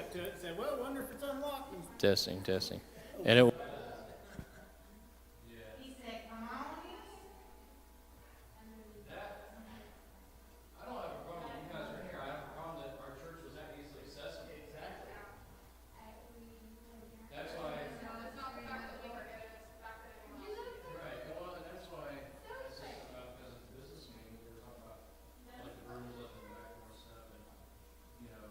up to it and said, well, I wonder if it's unlocked. Testing. And it I don't have a problem that you guys are here. I have a problem that our church was that easily accessible. Exactly. That's why. Right. Well, and that's why this is about because of the business meeting. We were talking about like the rooms up in the back and stuff, and you know.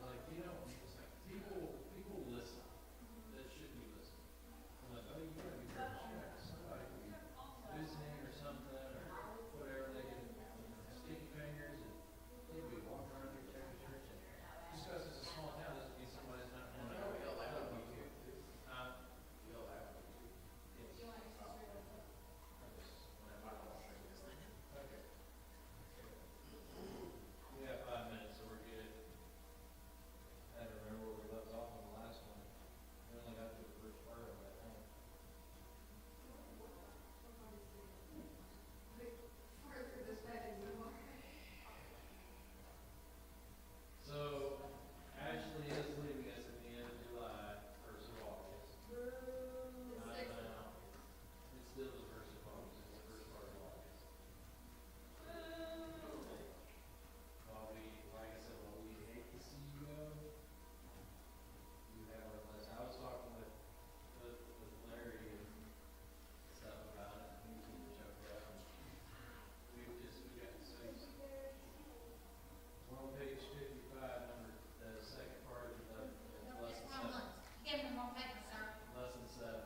Like, you know, it's like people listen that should be listening. I'm like, oh, you gotta be very checked. Somebody could be visiting or something or whatever. They get sticky fingers and they could be walking around here checking church. And just because it's a small town doesn't mean somebody's not going to know. They'll laugh at you too. They'll laugh at you. Yes. Okay. We have 5 minutes, so we're good. I don't remember where we left off on the last one. We only got to the first part of it, I think. So, Ashley is leaving us at the end of July, 1st of August. I know. It's still the 1st of August, it's the first part of August. While we, like I said, while we hate to see you go, you have our blessing. I was talking with Larry and stuff about it, and he was joking up. We got to say, we're on page 55, the second part of the lesson 7. Lesson 7.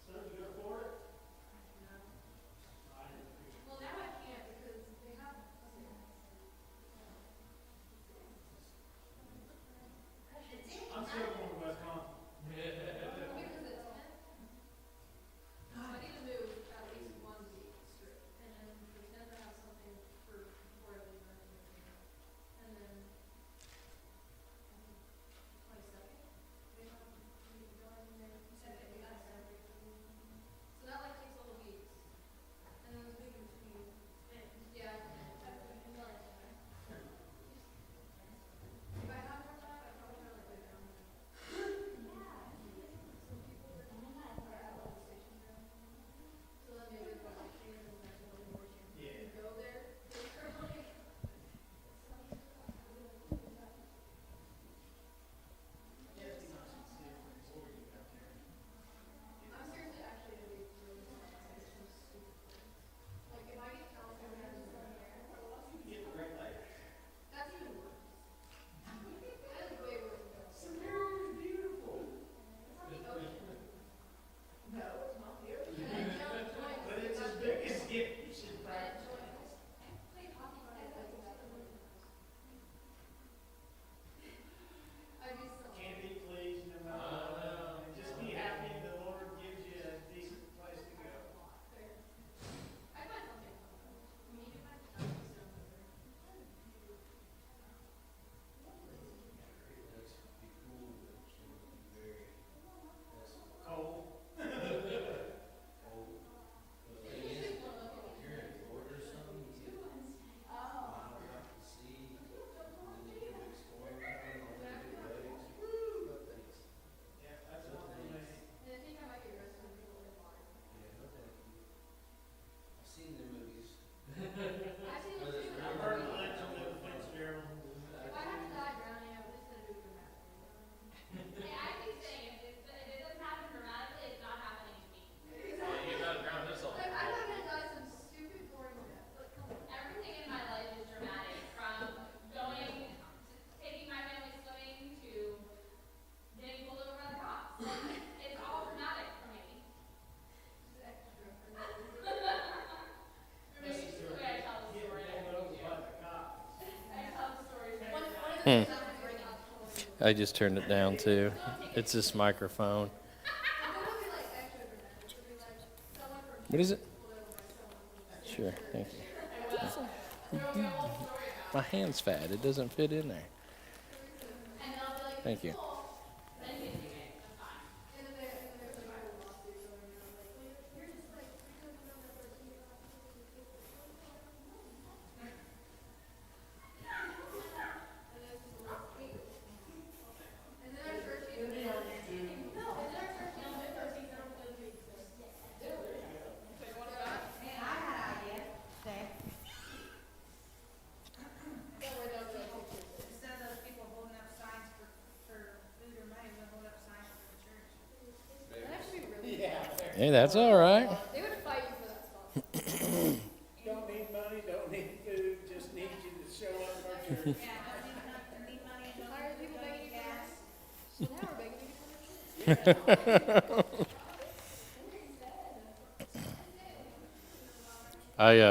So did you go for it? I'm still going to Wisconsin. Can't be pleased no matter what. And just be happy the Lord gives you a decent place to go. Cold. Yeah, that's what I'm saying. I've seen the movies. I've heard the legend of Fitzgerald. You gotta drown this all. I just turned it down too. It's this microphone. What is it? Sure, thank you. My hand's fat. It doesn't fit in there. Thank you. Instead of those people holding up signs for food or money, we'll hold up signs for the church. That actually really. Yeah. Hey, that's all right. They would fight you for that spot. Don't need money, don't need food, just need you to show up for church. Yeah, I need money, don't Tired of people begging you for gas. So now we're begging you to come to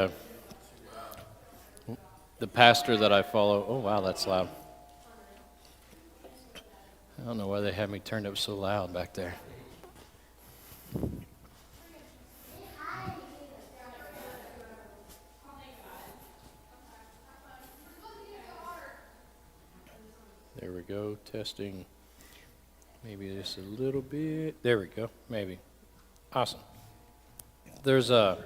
church. The pastor that I follow, oh wow, that's loud. I don't know why they had me turned up so loud back there. There we go, testing. Maybe just a little bit. There we go, maybe. Awesome. There's the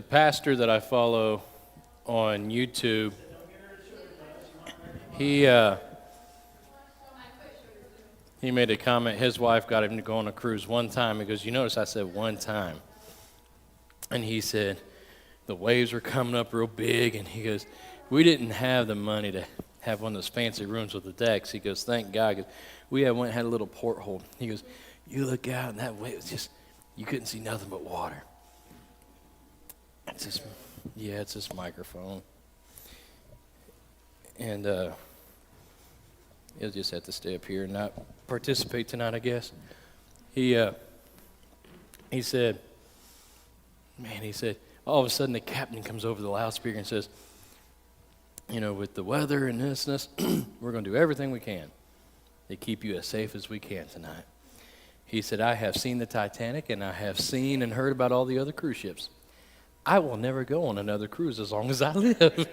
pastor that I follow on YouTube. He made a comment. His wife got him to go on a cruise one time. He goes, "You notice I said one time." And he said, the waves were coming up real big. And he goes, "We didn't have the money to have one of those fancy rooms with the decks." He goes, "Thank God, 'cause we had a little porthole." He goes, "You look out and that wave was just, you couldn't see nothing but water." It's this microphone. And he'll just have to stay up here and not participate tonight, I guess. He said, all of a sudden the captain comes over the loudspeaker and says, "With the weather and this, we're going to do everything we can to keep you as safe as we can tonight." He said, "I have seen the Titanic and I have seen and heard about all the other cruise ships. I will never go on another cruise as long as I live."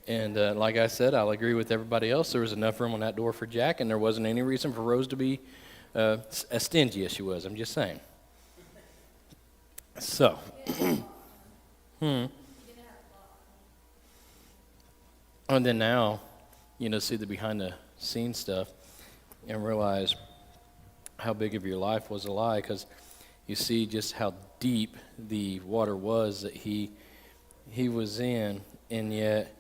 And like I said, I'll agree with everybody else. There was enough room on that door for Jack, and there wasn't any reason for Rose to be as stingy as she was. I'm just saying. So, and then now, see the behind-the-scenes stuff and realize how big of your life was a lie, because you see just how deep the water was that he was in, and yet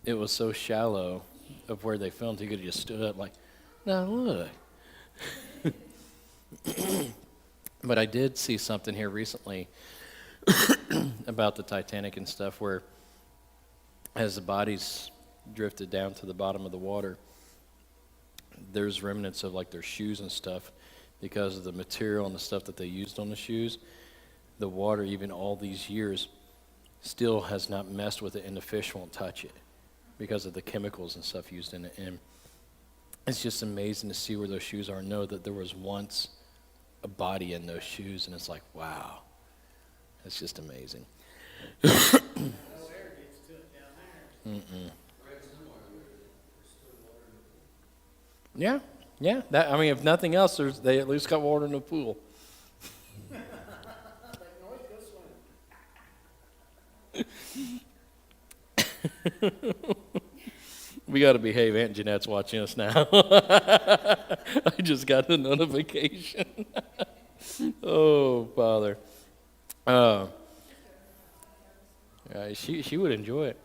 it was so shallow of where they filmed, he could have just stood up like, "Now look." But I did see something here recently about the Titanic and stuff, where as the bodies drifted down to the bottom of the water, there's remnants of like their shoes and stuff, because of the material and the stuff that they used on the shoes. The water, even all these years, still has not messed with it, and the fish won't touch it because of the chemicals and stuff used in it. And it's just amazing to see where those shoes are and know that there was once a body in those shoes, and it's like, wow, it's just amazing. Mm-mm. Yeah. If nothing else, they at least got water in the pool. We got to behave. Aunt Jeanette's watching us now. I just got a notification. Oh, Father. She would enjoy it.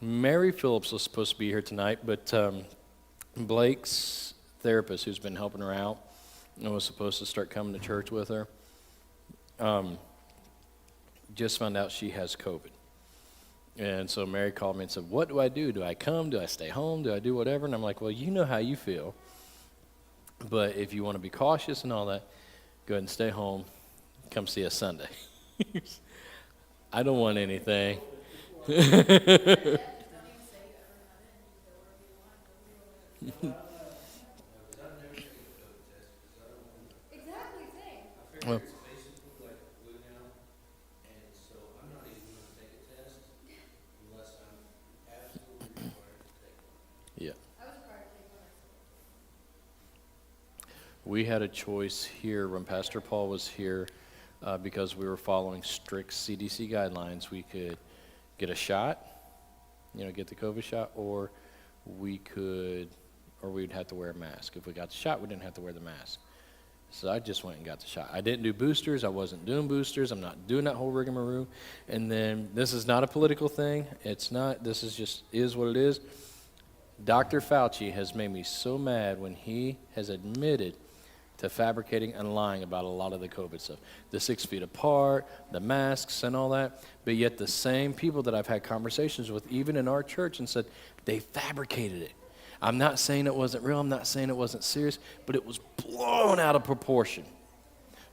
Mary Phillips was supposed to be here tonight, but Blake's therapist, who's been helping her out, and was supposed to start coming to church with her, just found out she has COVID. And so Mary called me and said, "What do I do? Do I come? Do I stay home? Do I do whatever?" And I'm like, "Well, you know how you feel. But if you want to be cautious and all that, go ahead and stay home. Come see us Sunday." I don't want anything. Well, It's basically like a flu now, and so I'm not even gonna take a test unless I'm absolutely required to take one. yeah. I was required to take one. We had a choice here when Pastor Paul was here because we were following strict CDC guidelines. We could get a shot, get the COVID shot, or we'd have to wear a mask. If we got the shot, we didn't have to wear the mask. So I just went and got the shot. I didn't do boosters. I wasn't doing boosters. I'm not doing that whole rigmarole. And then this is not a political thing. It's not. This is just is what it is. Dr. Fauci has made me so mad when he has admitted to fabricating and lying about a lot of the COVID stuff. The 6 feet apart, the masks and all that. But yet the same people that I've had conversations with, even in our church, and said they fabricated it. I'm not saying it wasn't real. I'm not saying it wasn't serious, but it was blown out of proportion.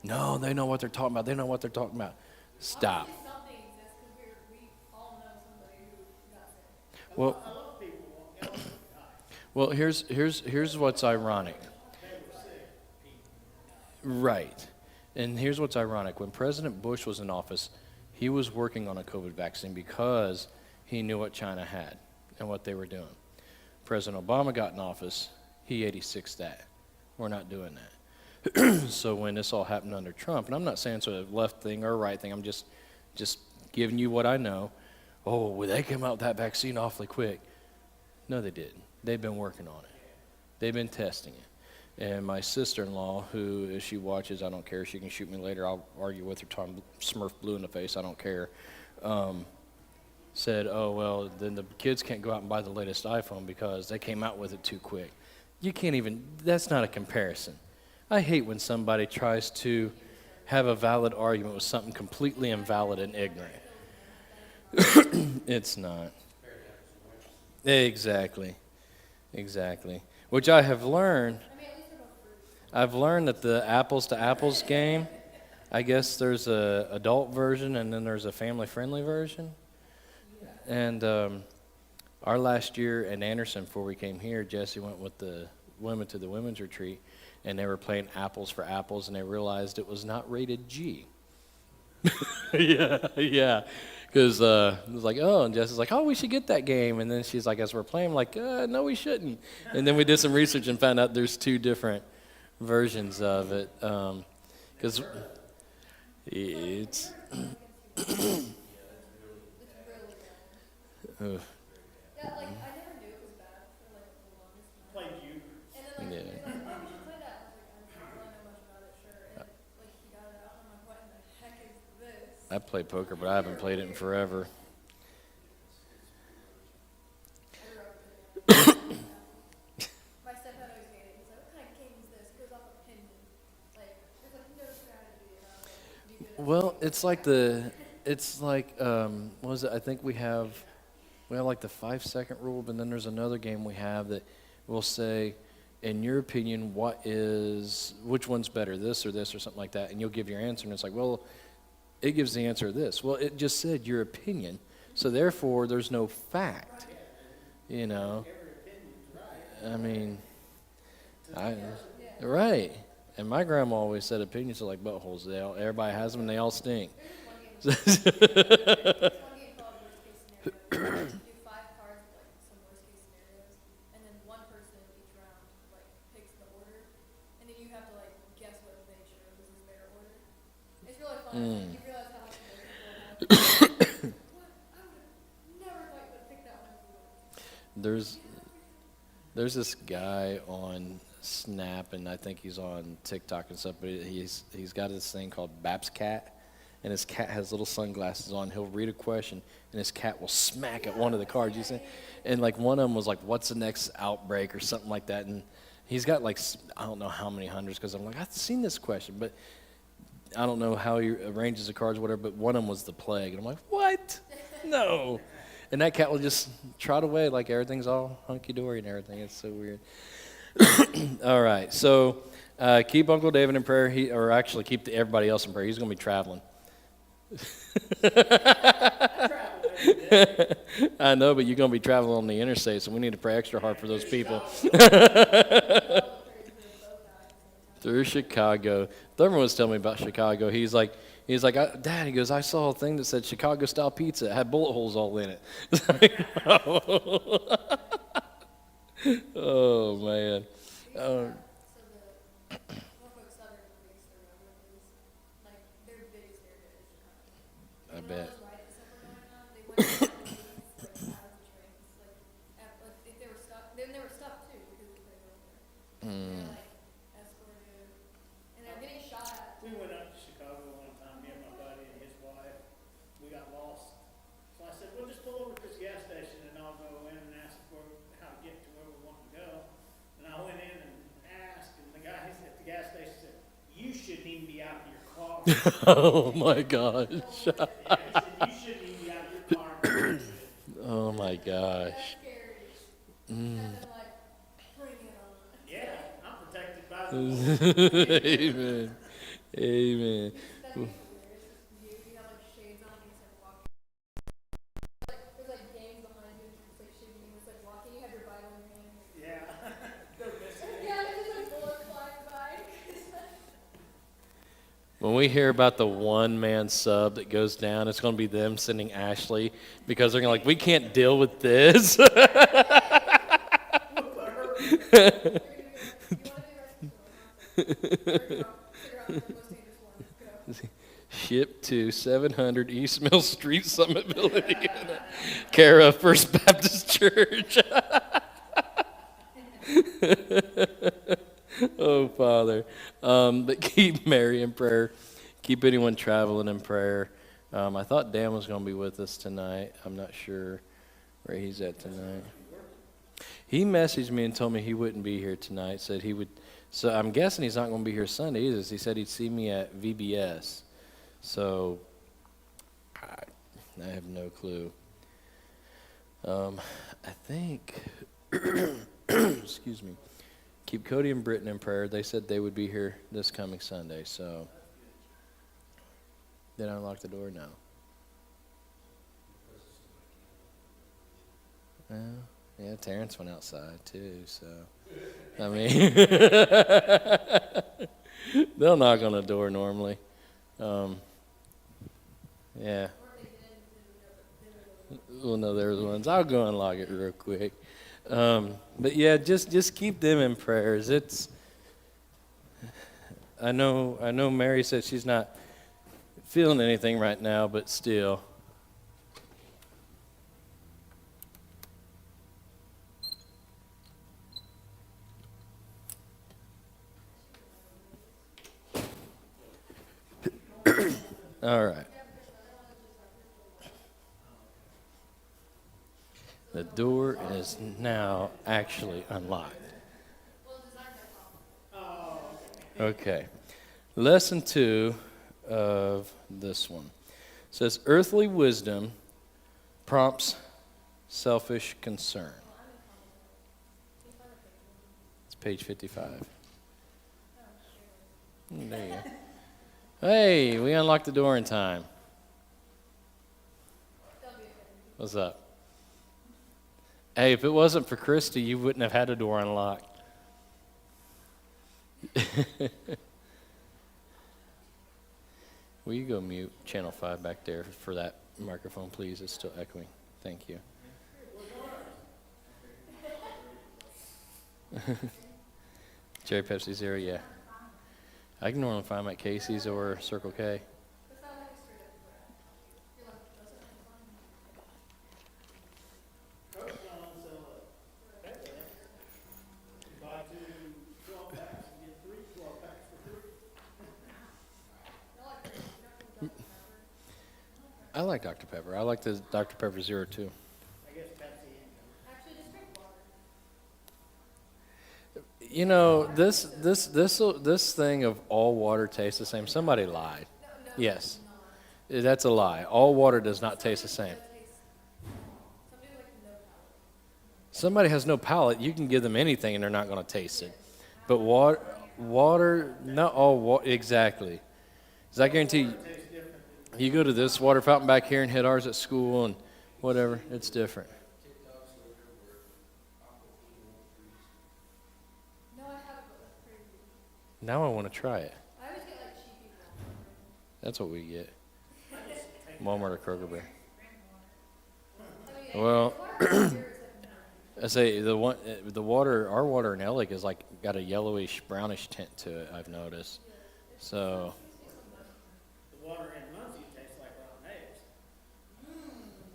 No, they know what they're talking about. They know what they're talking about. Stop. Obviously something exists because we all know somebody who got sick. Well, A lot of people won't go and die. well, here's what's ironic. They were sick. Right. And here's what's ironic. When President Bush was in office, he was working on a COVID vaccine because he knew what China had and what they were doing. President Obama got in office, he 86'd that. We're not doing that. So when this all happened under Trump, and I'm not saying it's a left thing or a right thing, I'm just giving you what I know. Oh, well, they came out with that vaccine awfully quick. No, they didn't. They've been working on it. They've been testing it. And my sister-in-law, who, if she watches, I don't care, she can shoot me later, I'll argue with her till I'm Smurf blue in the face, I don't care, said, oh, well, then the kids can't go out and buy the latest iPhone because they came out with it too quick. You can't even, that's not a comparison. I hate when somebody tries to have a valid argument with something completely invalid and ignorant. It's not. Exactly. Which I have learned. I've learned that the apples to apples game, I guess there's a adult version and then there's a family friendly version. And our last year in Anderson, before we came here, Jesse went with the women to the women's retreat, and they were playing apples for apples, and they realized it was not rated G. yeah. Because it was like, oh, and Jesse's like, oh, we should get that game. And then she's like, as we're playing, I'm like, no, we shouldn't. And then we did some research and found out there's 2 different versions of it. Because it's... Yeah, like, I never knew it was bad for, like, the longest time. Played you. And then, like, Yeah. they're like, oh, we should play that. I was like, I don't really know much about it, sure. And, like, he got it out, and I'm like, what in the heck is this? I play poker, but I haven't played it in forever. My stepdad always hated it. He's like, what kind of game is this? It goes off opinion. Like, there's, like, no strategy. And I was like, do good at Well, it's like what was it? I think we have like the 5-second rule, but then there's another game we have that will say, in your opinion, which one's better, this or something like that, and you'll give your answer, and it's like, well, it gives the answer this. Well, it just said your opinion, so therefore there's no fact, I mean, right. And my grandma always said opinions are like buttholes. Everybody has them and they all stink. There's one game called Worst Case Scenarios. You do 5 cards with, like, some worst case scenarios, and then one person each round, like, picks the order, and then you have to, like, guess what they chose as their order. It's really fun. Like, you realize how much of those people have. What? I would have never thought you would pick that one before. There's this guy on Snap, and I think he's on TikTok and stuff, but he's got this thing called Bab's Cat, and his cat has little sunglasses on. He'll read a question, and his cat will smack at one of the cards, you see? And, like, one of them was like, what's the next outbreak or something like that, and he's got, like, I don't know how many hundreds, because I'm like, I've seen this question, but I don't know how he arranges the cards or whatever, but one of them was the plague, and I'm like, what? No. And that cat will just trot away like everything's all hunky-dory and everything. It's so weird. All right, so keep Uncle David in prayer, or actually keep everybody else in prayer. He's going to be traveling. I know, but you're going to be traveling on the interstate, so we need to pray extra hard for those people. Through Chicago. Thurman was telling me about Chicago. He's like, Dad, he goes, I saw a thing that said Chicago style pizza. It had bullet holes all in it. Oh man. So the Norfolk Southern makes their railroad is, like, their biggest area is Chicago. I When bet. all those riots that were going on, they went to like out of the trains, like if they were stuck, then they were stuck too because they were over there. They're like escorted, and they're getting shot at. We went up to Chicago one time, me and my buddy and his wife. We got lost. So I said, well, just pull over to this gas station and I'll go in and ask for how to get to where we want to go. And I went in and asked, and the guy at the gas station said, you shouldn't even be out of your car. Oh my gosh. Yeah, he said, you shouldn't even be out of your car. Oh my gosh. That's scary. And then like, bring it on. Yeah, I'm protected by the law. Amen. Amen. That'd be hilarious. You have like shades on, and it's like walking. Like there's like gangs behind you, and it's like shooting you. It's like walking. You have your Bible in your hand. Yeah. They're missing. Yeah, there's just like bullets flying by. When we hear about the one-man sub that goes down, it's going to be them sending Ashley because they're going to we can't deal with this. You want to figure out the most dangerous one. Go. Ship to 700 East Mill Street, Summitville, Indiana. Care of First Baptist Church. Oh, Father. But keep Mary in prayer. Keep anyone traveling in prayer. I thought Dan was going to be with us tonight. I'm not sure where he's at tonight. He messaged me and told me he wouldn't be here tonight. Said he would. So I'm guessing he's not going to be here Sunday either. He said he'd see me at VBS. So I have no clue. I think. Excuse me. Keep Cody and Britton in prayer. They said they would be here this coming Sunday. So did I unlock the door? No. Well, yeah, Terrence went outside too. So I mean, they'll knock on the door normally. Yeah. Well, no, there's ones. I'll go unlock it real quick. But yeah, just keep them in prayers. I know Mary said she's not feeling anything right now, but still. All right. The door is now actually unlocked. Okay. Lesson 2 of this one. It says, earthly wisdom prompts selfish concern. It's page 55. There you go. Hey, we unlocked the door in time. What's up? Hey, if it wasn't for Christy, you wouldn't have had a door unlocked. Will you go mute channel 5 back there for that microphone, please? It's still echoing. Thank you. Cherry Pepsi Zero, yeah. I can normally find them at Casey's or Circle K. I like Dr. Pepper. I like the Dr. Pepper Zero too. I guess Pepsi. Actually, just drink water. You know, this thing of all water tastes the same. Somebody lied. No, Yes, that's a lie. All water does not taste the same. Somebody like no palate. Somebody has no palate. You can give them anything and they're not going to taste it. But water, not all exactly. Because I guarantee you go to this water fountain back here and hit ours at school and whatever, it's different. No, I haven't, but that's crazy. Now I want to try it. I always get like cheap people. That's what we get. I just take Walmart or Kroger Bear. I mean, Well, the water here is I say the water, our water in Ellick is like got a yellowish, brownish tint to it. I've noticed. So the water in Muncie tastes like rotten eggs.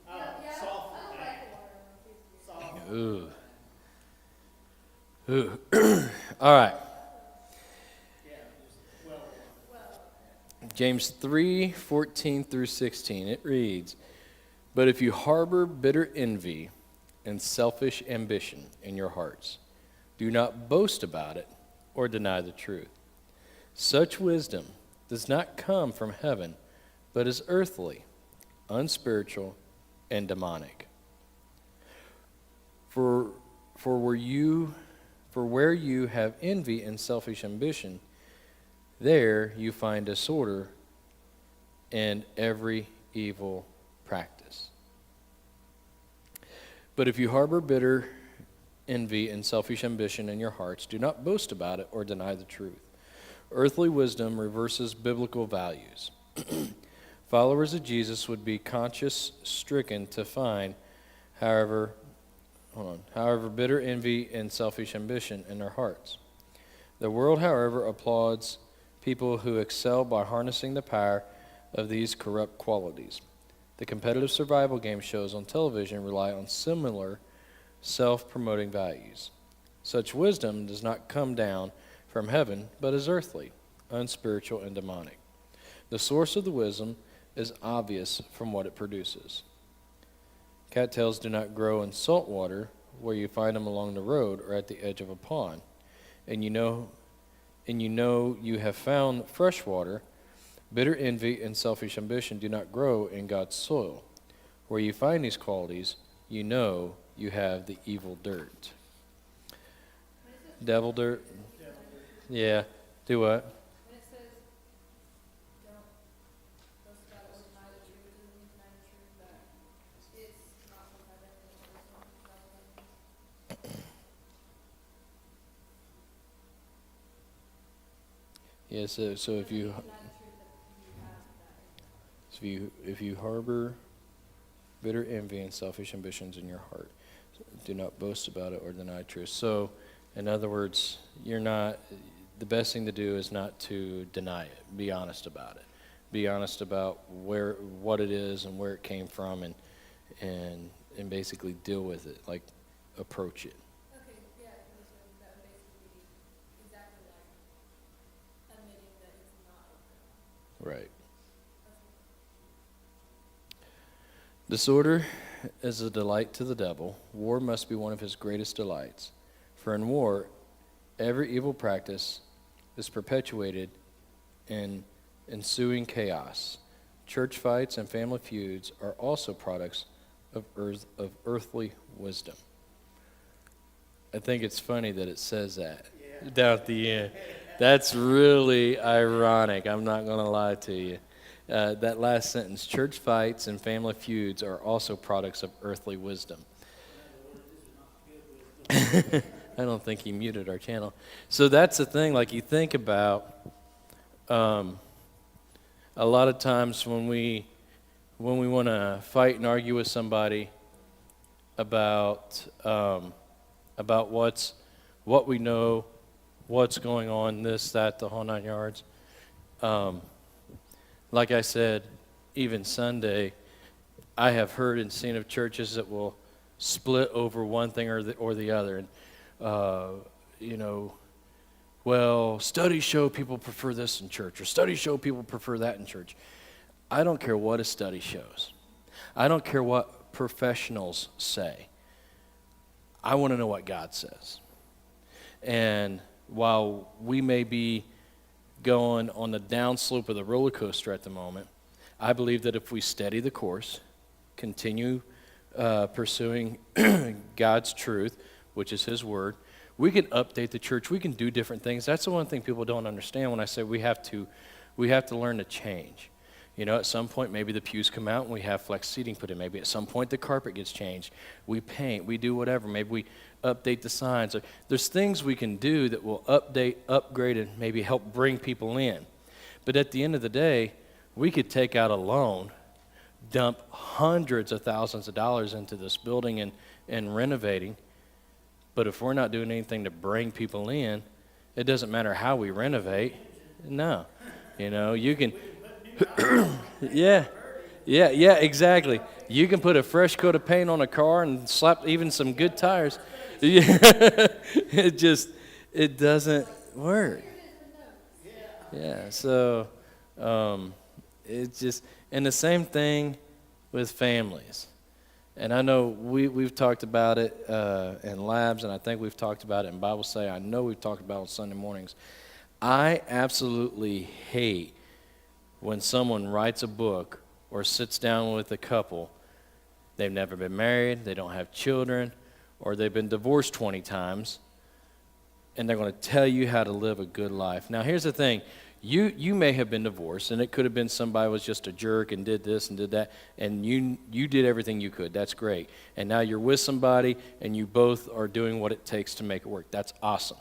Oh, yeah, soft I and don't bad. like the water in Muncie. ooh, ooh. All right. Yeah, just well. James 3:14 through 16. It reads, "But if you harbor bitter envy and selfish ambition in your hearts, do not boast about it or deny the truth. Such wisdom does not come from heaven, but is earthly, unspiritual, and demonic. For where you have envy and selfish ambition, there you find disorder and every evil practice. But if you harbor bitter envy and selfish ambition in your hearts, do not boast about it or deny the truth. Earthly wisdom reverses biblical values. Followers of Jesus would be conscience-stricken to find, however, bitter envy and selfish ambition in their hearts. The world, however, applauds people who excel by harnessing the power of these corrupt qualities. The competitive survival game shows on television rely on similar self-promoting values. Such wisdom does not come down from heaven, but is earthly, unspiritual, and demonic. The source of the wisdom is obvious from what it produces. Cattails do not grow in salt water, where you find them along the road or at the edge of a pond. And you know you have found fresh water. Bitter envy and selfish ambition do not grow in God's soil. Where you find these qualities, you know you have the evil dirt." Devil dirt? Yeah. Do what? When it says, don't boast about it or deny the truth, doesn't mean deny the truth, that it's not from heaven and it's not from heaven. Yeah, so if you Deny the truth that you have that. So if you harbor bitter envy and selfish ambitions in your heart, do not boast about it or deny truth. So, in other words, the best thing to do is not to deny it. Be honest about it. Be honest about what it is and where it came from, and basically deal with it, like approach it. Okay, yeah, because that would basically be exactly like admitting that it's not of God. Right. Disorder is a delight to the devil. War must be one of his greatest delights. For in war, every evil practice is perpetuated in ensuing chaos. Church fights and family feuds are also products of earthly wisdom. I think it's funny that it says that down at the end. That's really ironic. I'm not going to lie to you. That last sentence, church fights and family feuds are also products of earthly wisdom. I don't think he muted our channel. So that's the thing, like you think about a lot of times when we want to fight and argue with somebody about what we know, what's going on, this, that, the whole 9 yards. Like I said, even Sunday, I have heard and seen of churches that will split over one thing or the other. And, well, studies show people prefer this in church, or studies show people prefer that in church. I don't care what a study shows. I don't care what professionals say. I want to know what God says. And while we may be going on the downslope of the roller coaster at the moment, I believe that if we steady the course, continue pursuing God's truth, which is His Word, we can update the church. We can do different things. That's the one thing people don't understand when I say we have to learn to change. At some point, maybe the pews come out and we have flex seating put in. Maybe at some point the carpet gets changed. We paint. We do whatever. Maybe we update the signs. There's things we can do that will update, upgrade, and maybe help bring people in. But at the end of the day, we could take out a loan, dump hundreds of thousands of dollars into this building and renovating. But if we're not doing anything to bring people in, it doesn't matter how we renovate. No. You know, you can, yeah, exactly. You can put a fresh coat of paint on a car and slap even some good tires. It doesn't work. Yeah, so it's just, and the same thing with families. And I know we've talked about it in labs, and I think we've talked about it in Bible study. I know we've talked about it on Sunday mornings. I absolutely hate when someone writes a book or sits down with a couple. They've never been married, they don't have children, or they've been divorced 20 times, and they're going to tell you how to live a good life. Now, here's the thing. You may have been divorced, and it could have been somebody was just a jerk and did this and did that, and you did everything you could. That's great. And now you're with somebody, and you both are doing what it takes to make it work. That's awesome.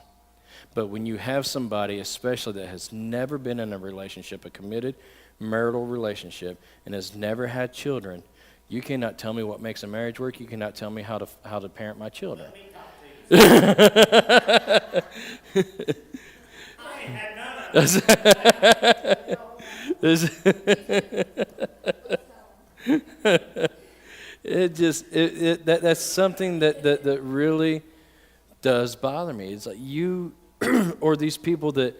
But when you have somebody, especially that has never been in a relationship, a committed marital relationship, and has never had children, you cannot tell me what makes a marriage work. You cannot tell me how to parent my children. I ain't had none of that's something that really does bother me. It's like you or these people that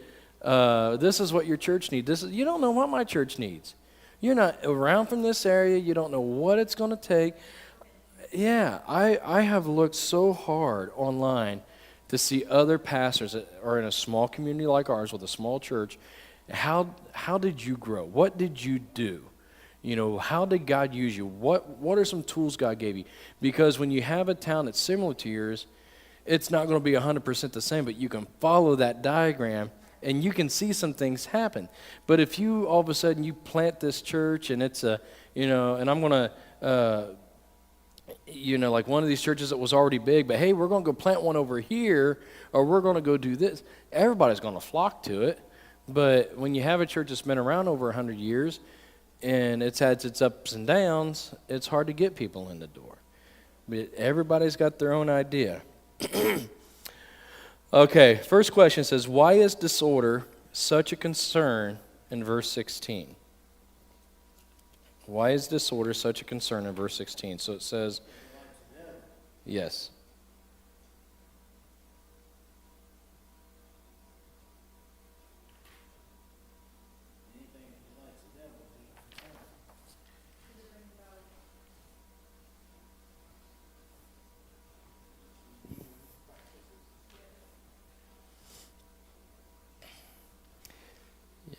this is what your church needs. You don't know what my church needs. You're not around from this area. You don't know what it's going to take. Yeah, I have looked so hard online to see other pastors that are in a small community like ours with a small church. How did you grow? What did you do? You know, how did God use you? What are some tools God gave you? Because when you have a town that's similar to yours, it's not going to be 100% the same, but you can follow that diagram and you can see some things happen. But if you all of a sudden you plant this church and it's and I'm going to like one of these churches that was already big, but hey, we're going to go plant one over here, or we're going to go do this. Everybody's going to flock to it. But when you have a church that's been around over 100 years and it's had its ups and downs, it's hard to get people in the door. But everybody's got their own idea. Okay, first question says, why is disorder such a concern in verse 16? Why is disorder such a concern in verse 16? So it says, yes.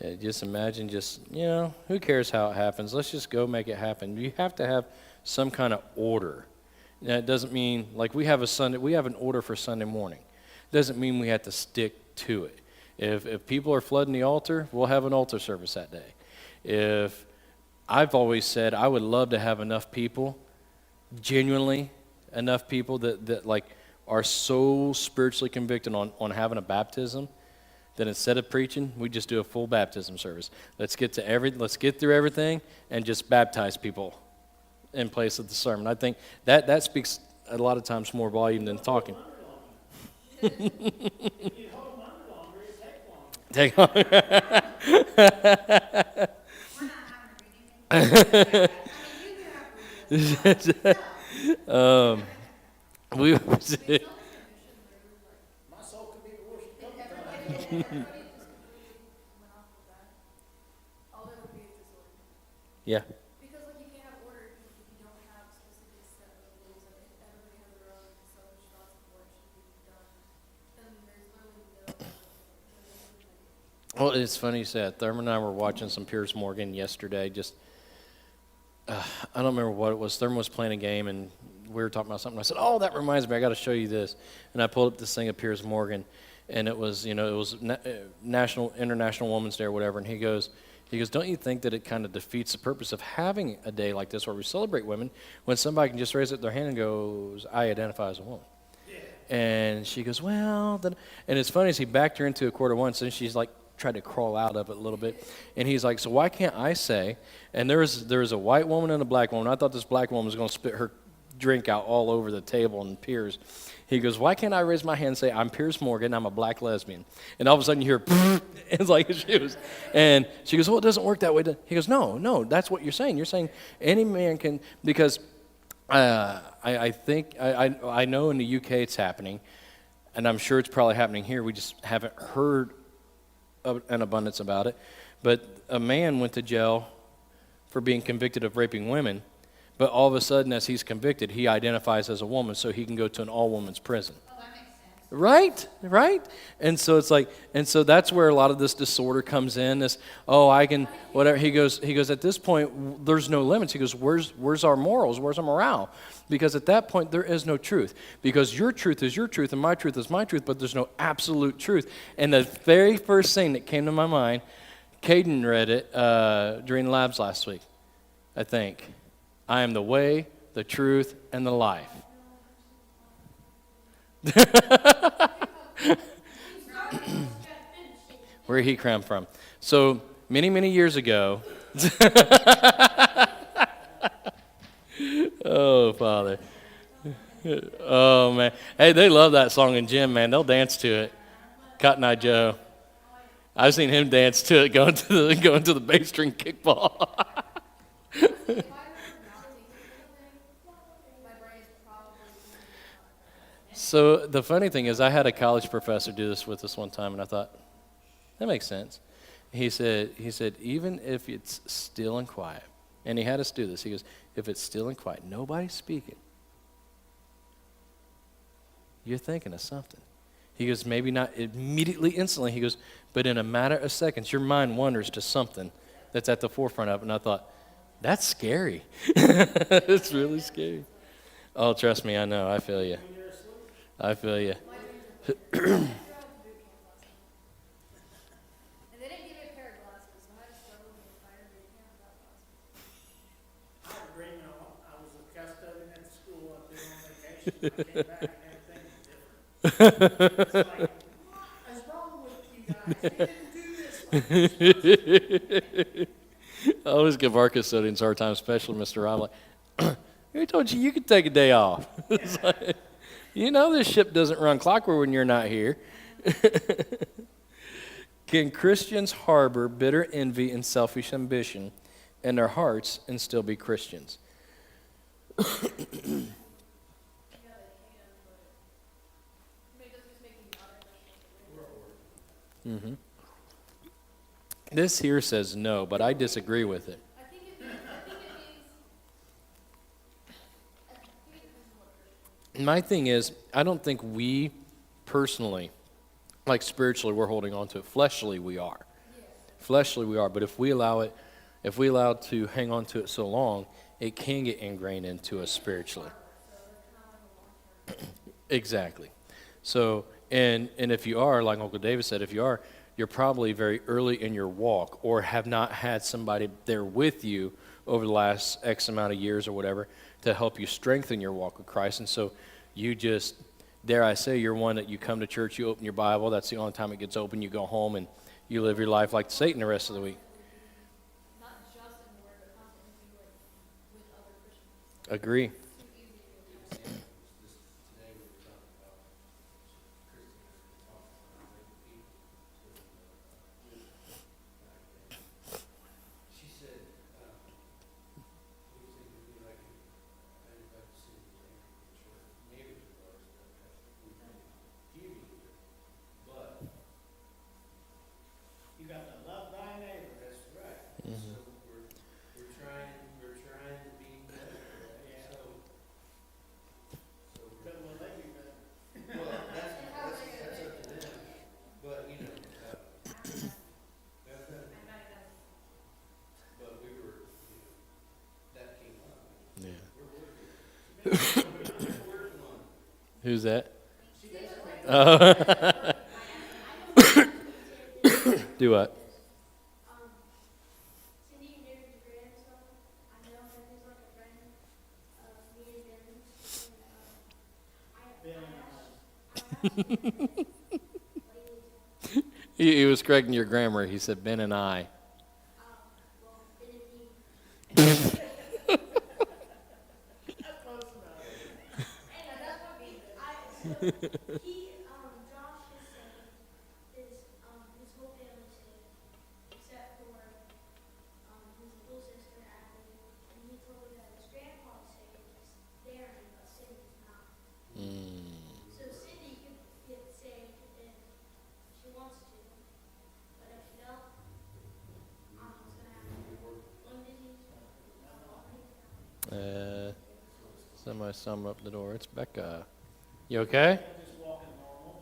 Yeah, just imagine who cares how it happens? Let's just go make it happen. You have to have some kind of order. Now, it doesn't mean, like we have an order for Sunday morning. It doesn't mean we have to stick to it. If people are flooding the altar, we'll have an altar service that day. I've always said I would love to have enough people, genuinely enough people that like are so spiritually convicted on having a baptism, that instead of preaching, we just do a full baptism service. Let's get through everything and just baptize people in place of the sermon. I think that speaks a lot of times more volume than talking. If you hold them under longer, it takes longer. My soul could be the worst. All there would be is disorder. Yeah. Because like you can't have order if you don't have specific set of rules and if everybody has their own selfish thoughts of what should be done, then there's literally no. Well, it's funny you said. Thurman and I were watching some Piers Morgan yesterday. I don't remember what it was. Thurman was playing a game, and we were talking about something. I said, "Oh, that reminds me. I got to show you this." And I pulled up this thing of Piers Morgan, and it was, International Women's Day or whatever. And he goes, "Don't you think that it kind of defeats the purpose of having a day like this where we celebrate women when somebody can just raise up their hand and goes, I identify as a woman?" And she goes, well, then, and it's funny, as he backed her into a quarter once, and she's like, tried to crawl out of it a little bit. And he's like, so why can't I say, and there was a white woman and a black woman. I thought this black woman was going to spit her drink out all over the table and Piers. He goes, why can't I raise my hand and say, I'm Piers Morgan, I'm a black lesbian? And all of a sudden you hear, it's like she was, and she goes, well, it doesn't work that way. He goes, no, that's what you're saying. You're saying any man can, because I think, I know in the UK it's happening, and I'm sure it's probably happening here. We just haven't heard an abundance about it. But a man went to jail for being convicted of raping women, but all of a sudden, as he's convicted, he identifies as a woman, so he can go to an all-women's prison. Oh, that makes sense. Right? And so it's like, and so that's where a lot of this disorder comes in, this, oh, I can, whatever. He goes, at this point, there's no limits. He goes, where's our morals? Where's our morale? Because at that point, there is no truth. Because your truth is your truth, and my truth is my truth, but there's no absolute truth. And the very first thing that came to my mind, Caden read it during labs last week, I think. I am the way, the truth, and the life. Where he came from. So many years ago. Oh, Father. Oh, man. Hey, they love that song in gym, man. They'll dance to it. Cotton Eye Joe. I've seen him dance to it going to the bass string kickball. So the funny thing is, I had a college professor do this with us one time, and I thought, that makes sense. He said, even if it's still and quiet, and he had us do this. He goes, if it's still and quiet, nobody's speaking, you're thinking of something. He goes, maybe not immediately, instantly. He goes, but in a matter of seconds, your mind wanders to something that's at the forefront of it. And I thought, that's scary. It's really scary. Oh, trust me, I know. I feel you. I feel you. And they didn't give me a pair of glasses, so I had to struggle with the fire boot camp without glasses. I had a dream, I was a custodian at the school up there on vacation. I came back and everything was different. It's like, what is wrong with you guys? You didn't do this. I always give our custodians a hard time, especially Mr. Rob. Like, who told you could take a day off? It's like, you know this ship doesn't run clockwork when you're not here. Can Christians harbor bitter envy and selfish ambition in their hearts and still be Christians? Yeah, they can, but I mean, it doesn't just make you not a Christian. This here says no, but I disagree with it. I think it means, I think it depends on what Christian. My thing is, I don't think we personally, like spiritually, we're holding on to it. Fleshly, we are. Fleshly, we are. But if we allow it to hang on to it so long, it can get ingrained into us spiritually. Exactly. So, and if you are, like Uncle David said, if you are, you're probably very early in your walk or have not had somebody there with you over the last X amount of years or whatever to help you strengthen your walk with Christ. And so you just, dare I say, you're one that you come to church, you open your Bible, that's the only time it gets open, you go home and you live your life like Satan the rest of the week. Not just in the word, but constantly be like with other Christians. Agree. It's too easy to do that. Today we were talking about Christians talking people. She said, we think it'd be like I'd like to see the church, neighbors of ours that we think give you, but You got to love thy neighbor. that's right. So we're trying to be better. Yeah. So But will they be better? well, that's up to them. But you know, but we were, that came up. Yeah. We're working on it. Who's that? Do what? Cindy knew the grandson. I know him as like a friend of me and Ben's. And I asked He was correcting your grammar. He said Ben and I. Well, Benedict. That's close enough. And that's what we, Josh is saved, his whole family saved, except for, his little sister, Abby, and he told me that his grandpa is saved, Darren, but Cindy's not. So Cindy could get saved if she wants to, but if she don't, it's gonna happen. Lung disease. Somebody sum up the door. It's Becca. You okay? Just walking normal.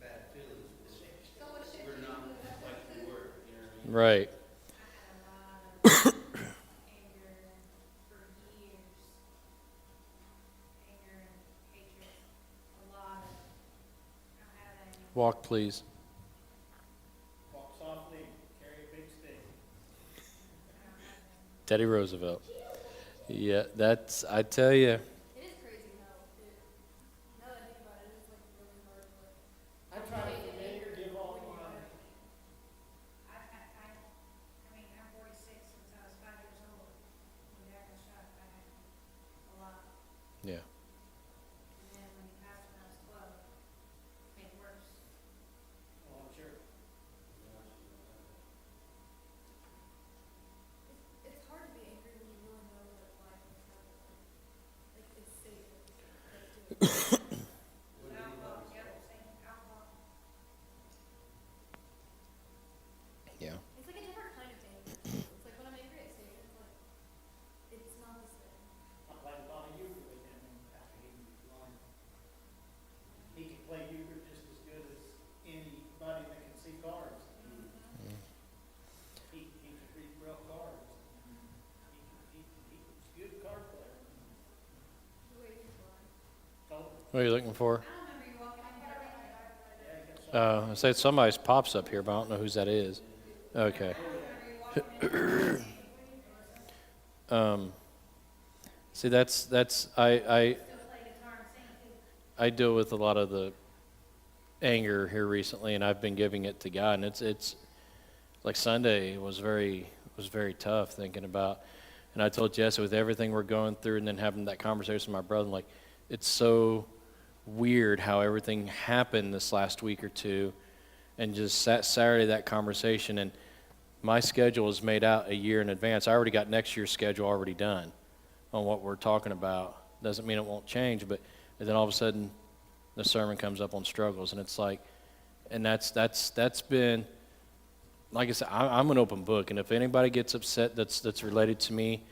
Bad feelings, we're not like we were, you know what I mean? Right. I had a lot of anger for years. Anger and hatred. A lot of. I don't have that anymore. Walk, please. Walk softly, carry a big stick. Teddy Roosevelt. Yeah, that's, I tell you. It is crazy how now that I think about it, it's like really hard to like. I try to get anger, give all my, I mean, I'm 46 since I was 5 years old. When Dad got shot, I had a lot. Yeah. And then when he passed when I was 12, it made it worse. oh, I'm sure. It's hard to be angry when you really know that life is happening. Like it's safe. Like, Alcohol, yep, same alcohol. Yeah. it's like a different kind of anger. It's like when I'm angry at Satan, it's like it's not the same. I played a lot of euchre with him after he learned. He can play euchre just as good as anybody that can see cards. He can read real cards. He's a good card player. The way he's blind. Totally. What are you looking for? I don't remember you walking in here. Yeah, he got some. I say somebody's pops up here, but I don't know whose that is. Okay. See, that's I deal with a lot of the anger here recently, and I've been giving it to God, and it's like Sunday was very tough thinking about, and I told Jesse with everything we're going through, and then having that conversation with my brother, like it's so weird how everything happened this last week or two, and just Saturday that conversation, and my schedule is made out a year in advance. I already got next year's schedule already done on what we're talking about. Doesn't mean it won't change, but then all of a sudden the sermon comes up on struggles, and it's like, and that's been, like I said, I'm an open book, and if anybody gets upset that's related to me,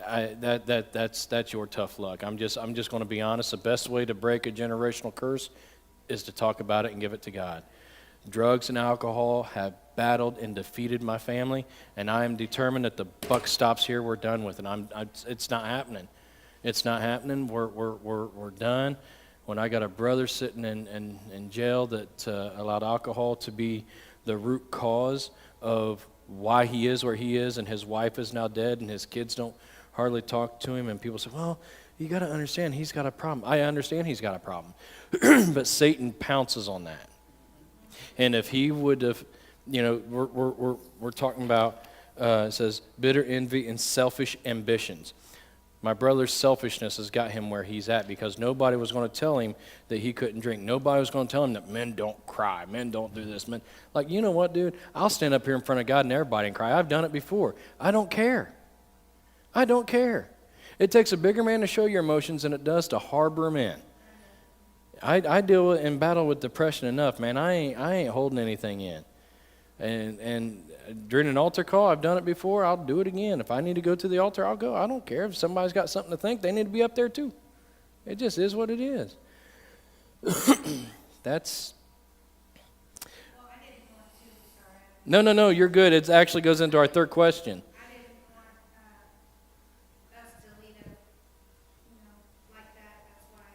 that's your tough luck. I'm just going to be honest. The best way to break a generational curse is to talk about it and give it to God. Drugs and alcohol have battled and defeated my family, and I am determined that the buck stops here. We're done with it. It's not happening. It's not happening. We're done. When I got a brother sitting in jail that allowed alcohol to be the root cause of why he is where he is, and his wife is now dead, and his kids don't hardly talk to him, and people say, well, you got to understand he's got a problem. I understand he's got a problem, but Satan pounces on that. And if he would have, we're talking about, it says, bitter envy and selfish ambitions. My brother's selfishness has got him where he's at, because nobody was going to tell him that he couldn't drink. Nobody was going to tell him that men don't cry, men don't do this. Men, like, you know what, dude? I'll stand up here in front of God and everybody and cry. I've done it before. I don't care. I don't care. It takes a bigger man to show your emotions than it does to harbor them in. I deal with and battle with depression enough, man. I ain't holding anything in. And during an altar call, I've done it before. I'll do it again. If I need to go to the altar, I'll go. I don't care. If somebody's got something to think, they need to be up there too. It just is what it is. That's. Well, I didn't want to, sorry. No, you're good. It actually goes into our third question. I didn't want us to lead it, like that. That's why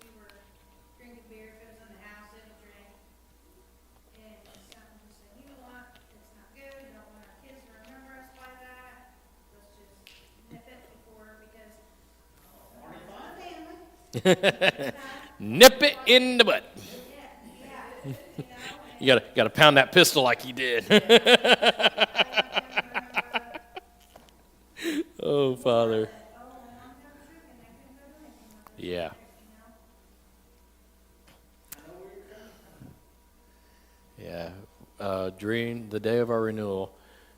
we were drinking beer. If it was in the house, it would drink. And something just said, you know what? It's not good. You don't want our kids to remember us by that. Nip it in the butt. You gotta pound that pistol like he did. Oh, Father. Yeah. Yeah. During the day of our renewal,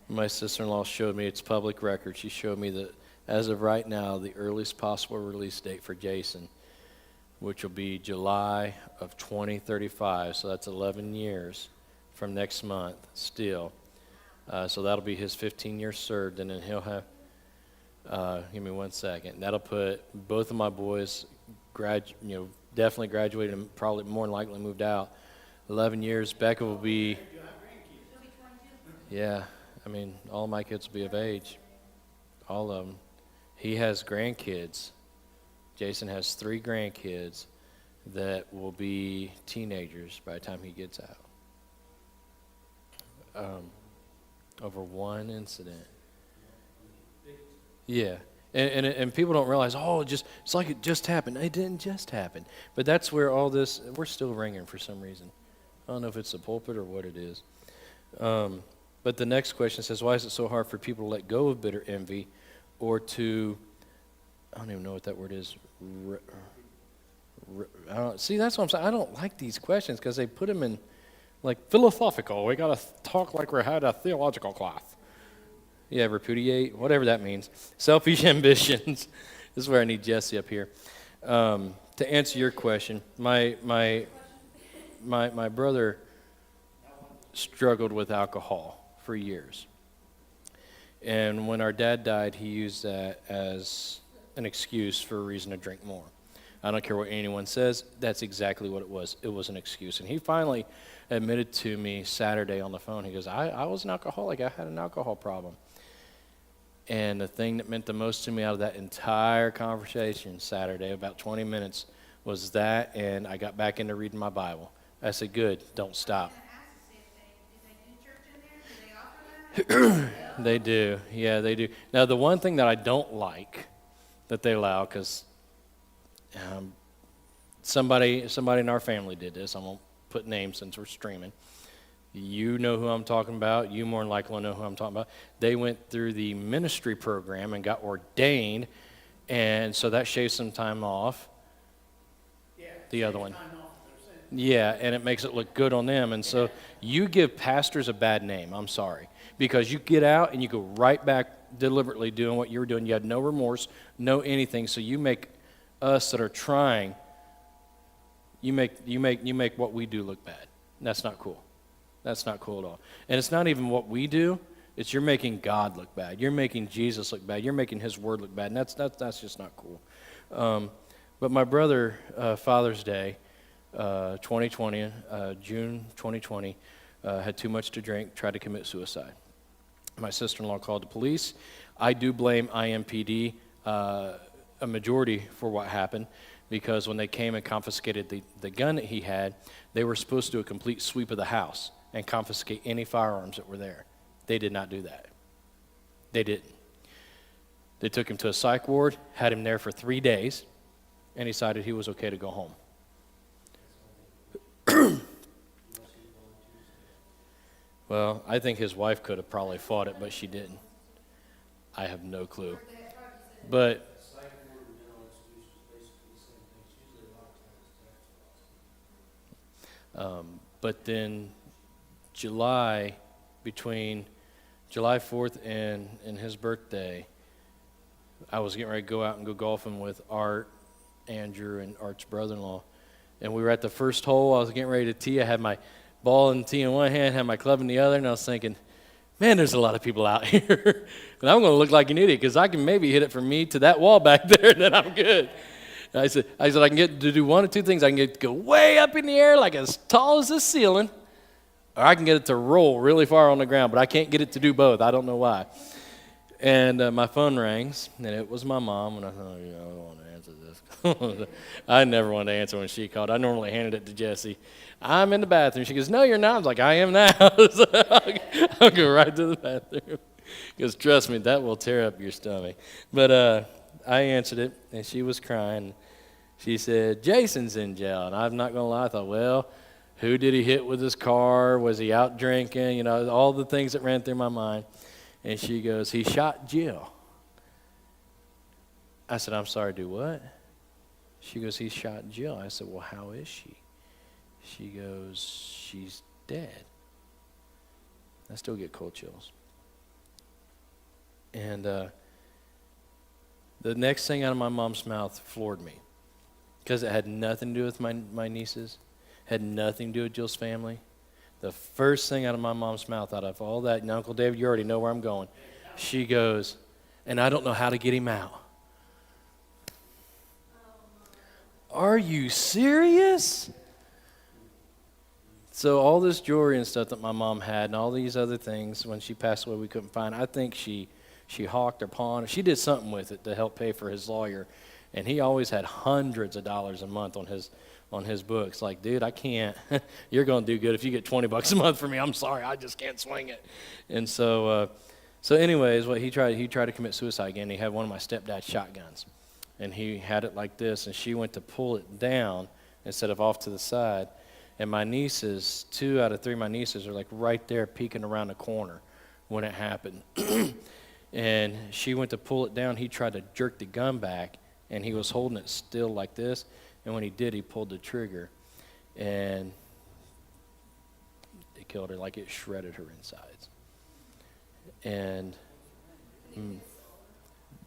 my sister-in-law showed me, it's public record, she showed me that as of right now, the earliest possible release date for Jason, which will be July of 2035, so that's 11 years from next month still. So that'll be his 15 years served, and then he'll have, give me 1 second, that'll put both of my boys, definitely graduated and probably more than likely moved out. 11 years, Becca will be, yeah, I mean, all my kids will be of age, all of them. He has grandkids. Jason has 3 grandkids that will be teenagers by the time he gets out. Over one incident. Yeah. And people don't realize, it's like it just happened. It didn't just happen. But that's where all this, we're still ringing for some reason. I don't know if it's the pulpit or what it is. But the next question says, why is it so hard for people to let go of bitter envy or to, I don't even know what that word is. See, that's what I'm saying. I don't like these questions because they put them in like philosophical. We got to talk like we had a theological class. Yeah, repudiate, whatever that means. Selfish ambitions. This is where I need Jesse up here. To answer your question, my brother struggled with alcohol for years. And when our dad died, he used that as an excuse for a reason to drink more. I don't care what anyone says, that's exactly what it was. It was an excuse. And he finally admitted to me Saturday on the phone, he goes, I was an alcoholic, I had an alcohol problem. And the thing that meant the most to me out of that entire conversation Saturday, about 20 minutes, was that, and I got back into reading my Bible. I said, good, don't stop. They do, yeah, they do. Now, the one thing that I don't like that they allow, because somebody in our family did this, I won't put names since we're streaming. You know who I'm talking about. You more than likely know who I'm talking about. They went through the ministry program and got ordained, and so that shaves some time off. Yeah. The other one. Time off, Yeah, and it makes it look good on them. And so you give pastors a bad name, I'm sorry, because you get out and you go right back deliberately doing what you were doing. You had no remorse, no anything. So you make us that are trying, you make what we do look bad. And that's not cool. That's not cool at all. And it's not even what we do. It's you're making God look bad. You're making Jesus look bad. You're making His Word look bad. And that's just not cool. But my brother, Father's Day, 2020, June 2020, had too much to drink, tried to commit suicide. My sister-in-law called the police. I do blame IMPD a majority for what happened, because when they came and confiscated the gun that he had, they were supposed to do a complete sweep of the house and confiscate any firearms that were there. They did not do that. They didn't. They took him to a psych ward, had him there for 3 days, and decided he was okay to go home. Well, I think his wife could have probably fought it, but she didn't. I have no clue. But Psych ward and mental institutions, basically the same thing. It's usually a lot of times tax laws. but then between July 4th and his birthday, I was getting ready to go out and go golfing with Art, Andrew, and Art's brother-in-law. And we were at the first hole. I was getting ready to tee. I had my ball and tee in one hand, had my club in the other, and I was thinking, man, there's a lot of people out here. And I'm going to look like an idiot because I can maybe hit it from me to that wall back there, and then I'm good. And I said I can get to do one of two things. I can get to go way up in the air, like as tall as the ceiling, or I can get it to roll really far on the ground, but I can't get it to do both. I don't know why. And my phone rings, and it was my mom, and I thought, I don't want to answer this. I never wanted to answer when she called. I normally handed it to Jessie. I'm in the bathroom. She goes, no, you're not. I was like, I am now. So I'll go right to the bathroom. Because trust me, that will tear up your stomach. But I answered it, and she was crying. She said, Jason's in jail. And I'm not going to lie, I thought, well, who did he hit with his car? Was he out drinking? You know, all the things that ran through my mind. And she goes, he shot Jill. I said, I'm sorry, do what? She goes, he shot Jill. I said, well, how is she? She goes, she's dead. I still get cold chills. And the next thing out of my mom's mouth floored me, because it had nothing to do with my nieces, had nothing to do with Jill's family. The first thing out of my mom's mouth, out of all that, and Uncle David, you already know where I'm going. She goes, and I don't know how to get him out. Are you serious? So all this jewelry and stuff that my mom had and all these other things, when she passed away, we couldn't find. I think she hawked or pawned. She did something with it to help pay for his lawyer. And he always had hundreds of dollars a month on his books. Like, dude, I can't. You're going to do good if you get $20 a month for me. I'm sorry, I just can't swing it. And so anyways, what he tried to commit suicide again. He had one of my stepdad's shotguns. And he had it like this, and she went to pull it down instead of off to the side. And my nieces, 2 out of 3 of my nieces are like right there peeking around the corner when it happened. And she went to pull it down. He tried to jerk the gun back, and he was holding it still like this. And when he did, he pulled the trigger, and it killed her, like it shredded her insides. And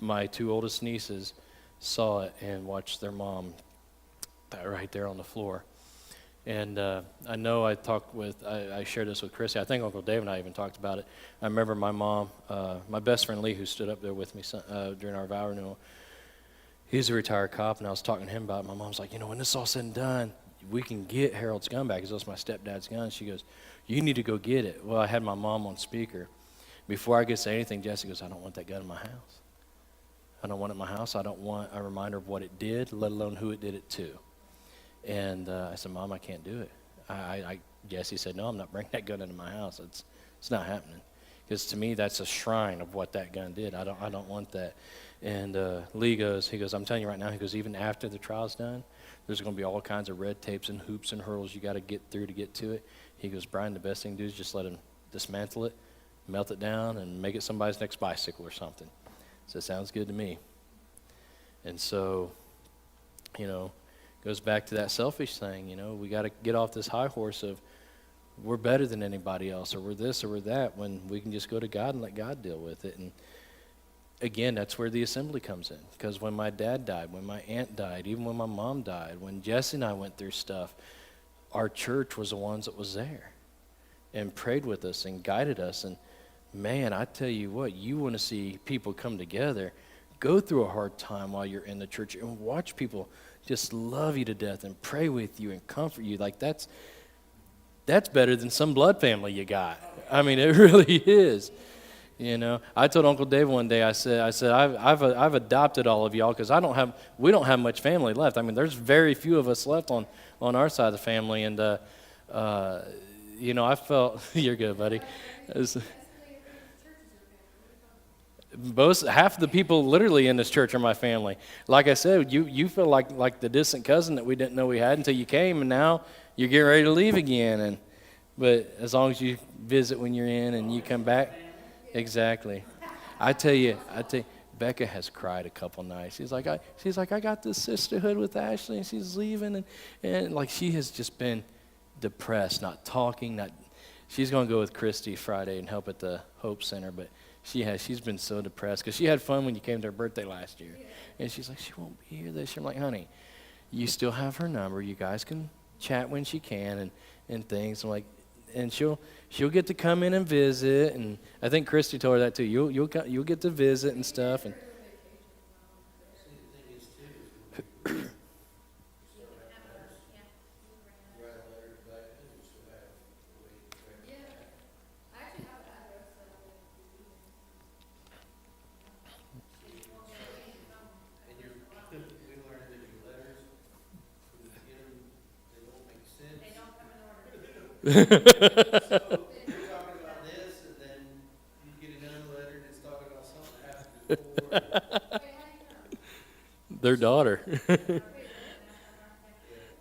my 2 oldest nieces saw it and watched their mom right there on the floor. And I know I shared this with Chrissy. I think Uncle Dave and I even talked about it. I remember my mom, my best friend Lee, who stood up there with me during our vow renewal, he's a retired cop, and I was talking to him about it. My mom's like, when this is all said and done, we can get Harold's gun back, because that's my stepdad's gun. She goes, you need to go get it. Well, I had my mom on speaker. Before I could say anything, Jesse goes, I don't want that gun in my house. I don't want it in my house. I don't want a reminder of what it did, let alone who it did it to. And I said, Mom, I can't do it. Jesse said, no, I'm not bringing that gun into my house. It's not happening. Because to me, that's a shrine of what that gun did. I don't want that. And Lee goes, I'm telling you right now, he goes, even after the trial's done, there's going to be all kinds of red tapes and hoops and hurdles you got to get through to get to it. He goes, Brian, the best thing to do is just let him dismantle it, melt it down, and make it somebody's next bicycle or something. So it sounds good to me. And so, goes back to that selfish thing. We got to get off this high horse of we're better than anybody else, or we're this or we're that, when we can just go to God and let God deal with it. And again, that's where the assembly comes in. Because when my dad died, when my aunt died, even when my mom died, when Jesse and I went through stuff, our church was the ones that was there and prayed with us and guided us. And man, I tell you what, you want to see people come together, go through a hard time while you're in the church, and watch people just love you to death and pray with you and comfort you. Like that's better than some blood family you got. I mean, it really is. I told Uncle Dave one day, I said, I've adopted all of y'all, because we don't have much family left. I mean, there's very few of us left on our side of the family, and I felt you're good, buddy. Half of the people literally in this church are my family. Like I said, you feel like the distant cousin that we didn't know we had until you came, and now you're getting ready to leave again. But as long as you visit when you're in and you come back, exactly. I tell you, Becca has cried a couple nights. She's like, I got this sisterhood with Ashley, and she's leaving, and like she has just been depressed, not talking, She's going to go with Christy Friday and help at the Hope Center, but she's been so depressed because she had fun when you came to her birthday last year. And she's like, she won't be here this year. I'm like, honey, you still have her number. You guys can chat when she can and things. I'm like, and she'll get to come in and visit. And I think Christy told her that too. You'll get to visit and stuff. And See, the thing is too, is we write a letter back, and we still have a way to track it Yeah. back. I actually have an address that I would use. And we learned that your letters, when you get them, they don't make sense. They don't come in order. So, you're talking about this, and then you get another letter, and it's talking about something that happened before. Wait, how do you know? their daughter.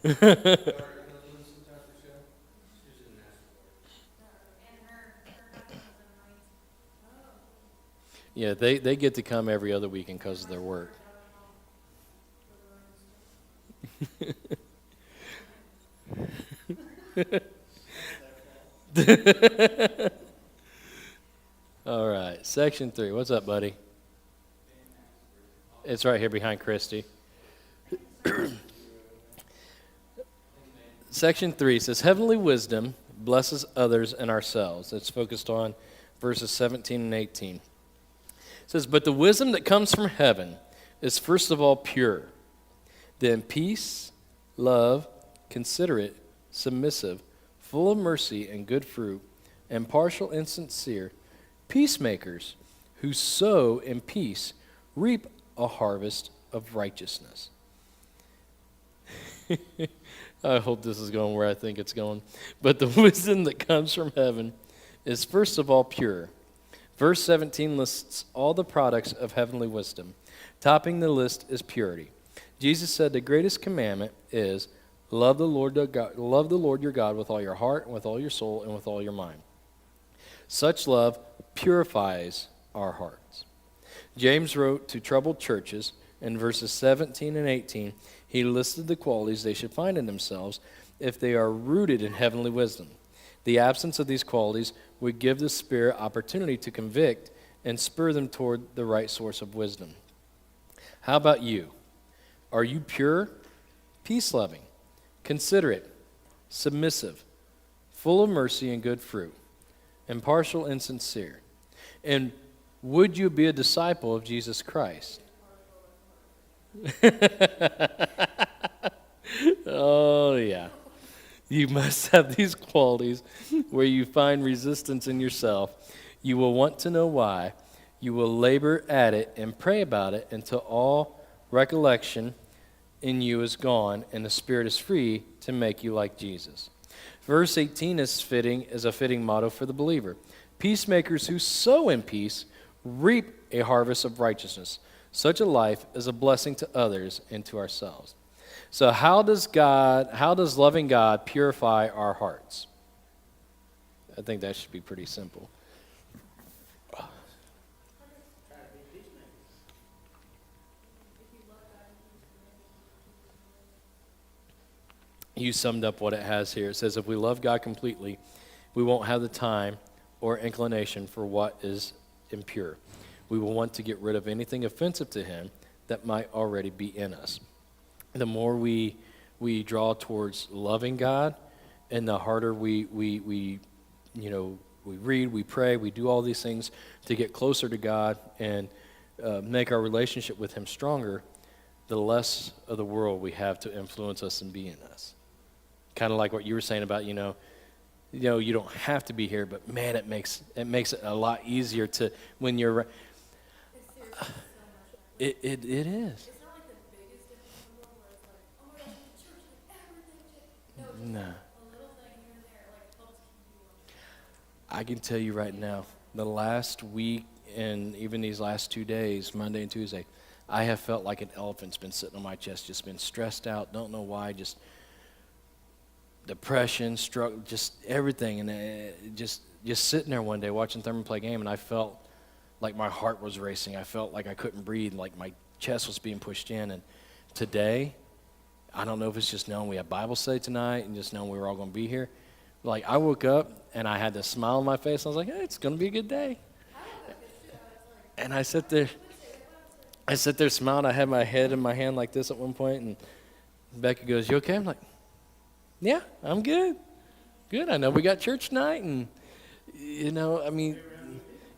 Daughter, you know, listen to the show? She was in national. And her husband was a Marine. Yeah, they get to come every other weekend because of their work. All right, section 3. What's up, buddy? It's right here behind Christy. Section 3 says, heavenly wisdom blesses others and ourselves. It's focused on verses 17 and 18. It says, but the wisdom that comes from heaven is first of all pure, then peace, love, considerate, submissive, full of mercy and good fruit, impartial and sincere, peacemakers who sow in peace reap a harvest of righteousness. I hope this is going where I think it's going. But the wisdom that comes from heaven is first of all pure. Verse 17 lists all the products of heavenly wisdom. Topping the list is purity. Jesus said the greatest commandment is love the Lord your God with all your heart, and with all your soul, and with all your mind. Such love purifies our hearts. James wrote to troubled churches in verses 17 and 18. He listed the qualities they should find in themselves if they are rooted in heavenly wisdom. The absence of these qualities would give the Spirit opportunity to convict and spur them toward the right source of wisdom. How about you? Are you pure, peace-loving, considerate, submissive, full of mercy and good fruit, impartial and sincere? And would you be a disciple of Jesus Christ? Oh, yeah. You must have these qualities where you find resistance in yourself. You will want to know why. You will labor at it and pray about it until all recollection in you is gone and the Spirit is free to make you like Jesus. Verse 18 is a fitting motto for the believer. Peacemakers who sow in peace reap a harvest of righteousness. Such a life is a blessing to others and to ourselves. So how does loving God purify our hearts? I think that should be pretty simple. Try to be peacemakers. If you love God, You summed up what it has here. It says if we love God completely, we won't have the time or inclination for what is impure. We will want to get rid of anything offensive to Him that might already be in us. The more we draw towards loving God, and the harder we read, we pray, we do all these things to get closer to God and make our relationship with Him stronger, the less of the world we have to influence us and be in us. Kind of like what you were saying about, you don't have to be here, but man, it makes it a lot easier to when you're. it's seriously so much better. It is. It's not like the biggest difference in the world where it's like, oh my gosh, the church, like everything changed. No, it's just No. a little thing here and there, like helps keep you on. I can tell you right now, the last week and even these last 2 days, Monday and Tuesday, I have felt like an elephant's been sitting on my chest, just been stressed out, don't know why, just depression, struggle, just everything. And just sitting there one day watching Thurman play a game, and I felt like my heart was racing. I felt like I couldn't breathe, like my chest was being pushed in. And today, I don't know if it's just knowing we have Bible study tonight and just knowing we were all going to be here. Like, I woke up, and I had this smile on my face. I was like, hey, it's going to be a good day. And I sit there smiling. I had my head in my hand like this at one point, and Becca goes, you okay? I'm like, yeah, I'm good. Good. I know we got church tonight, and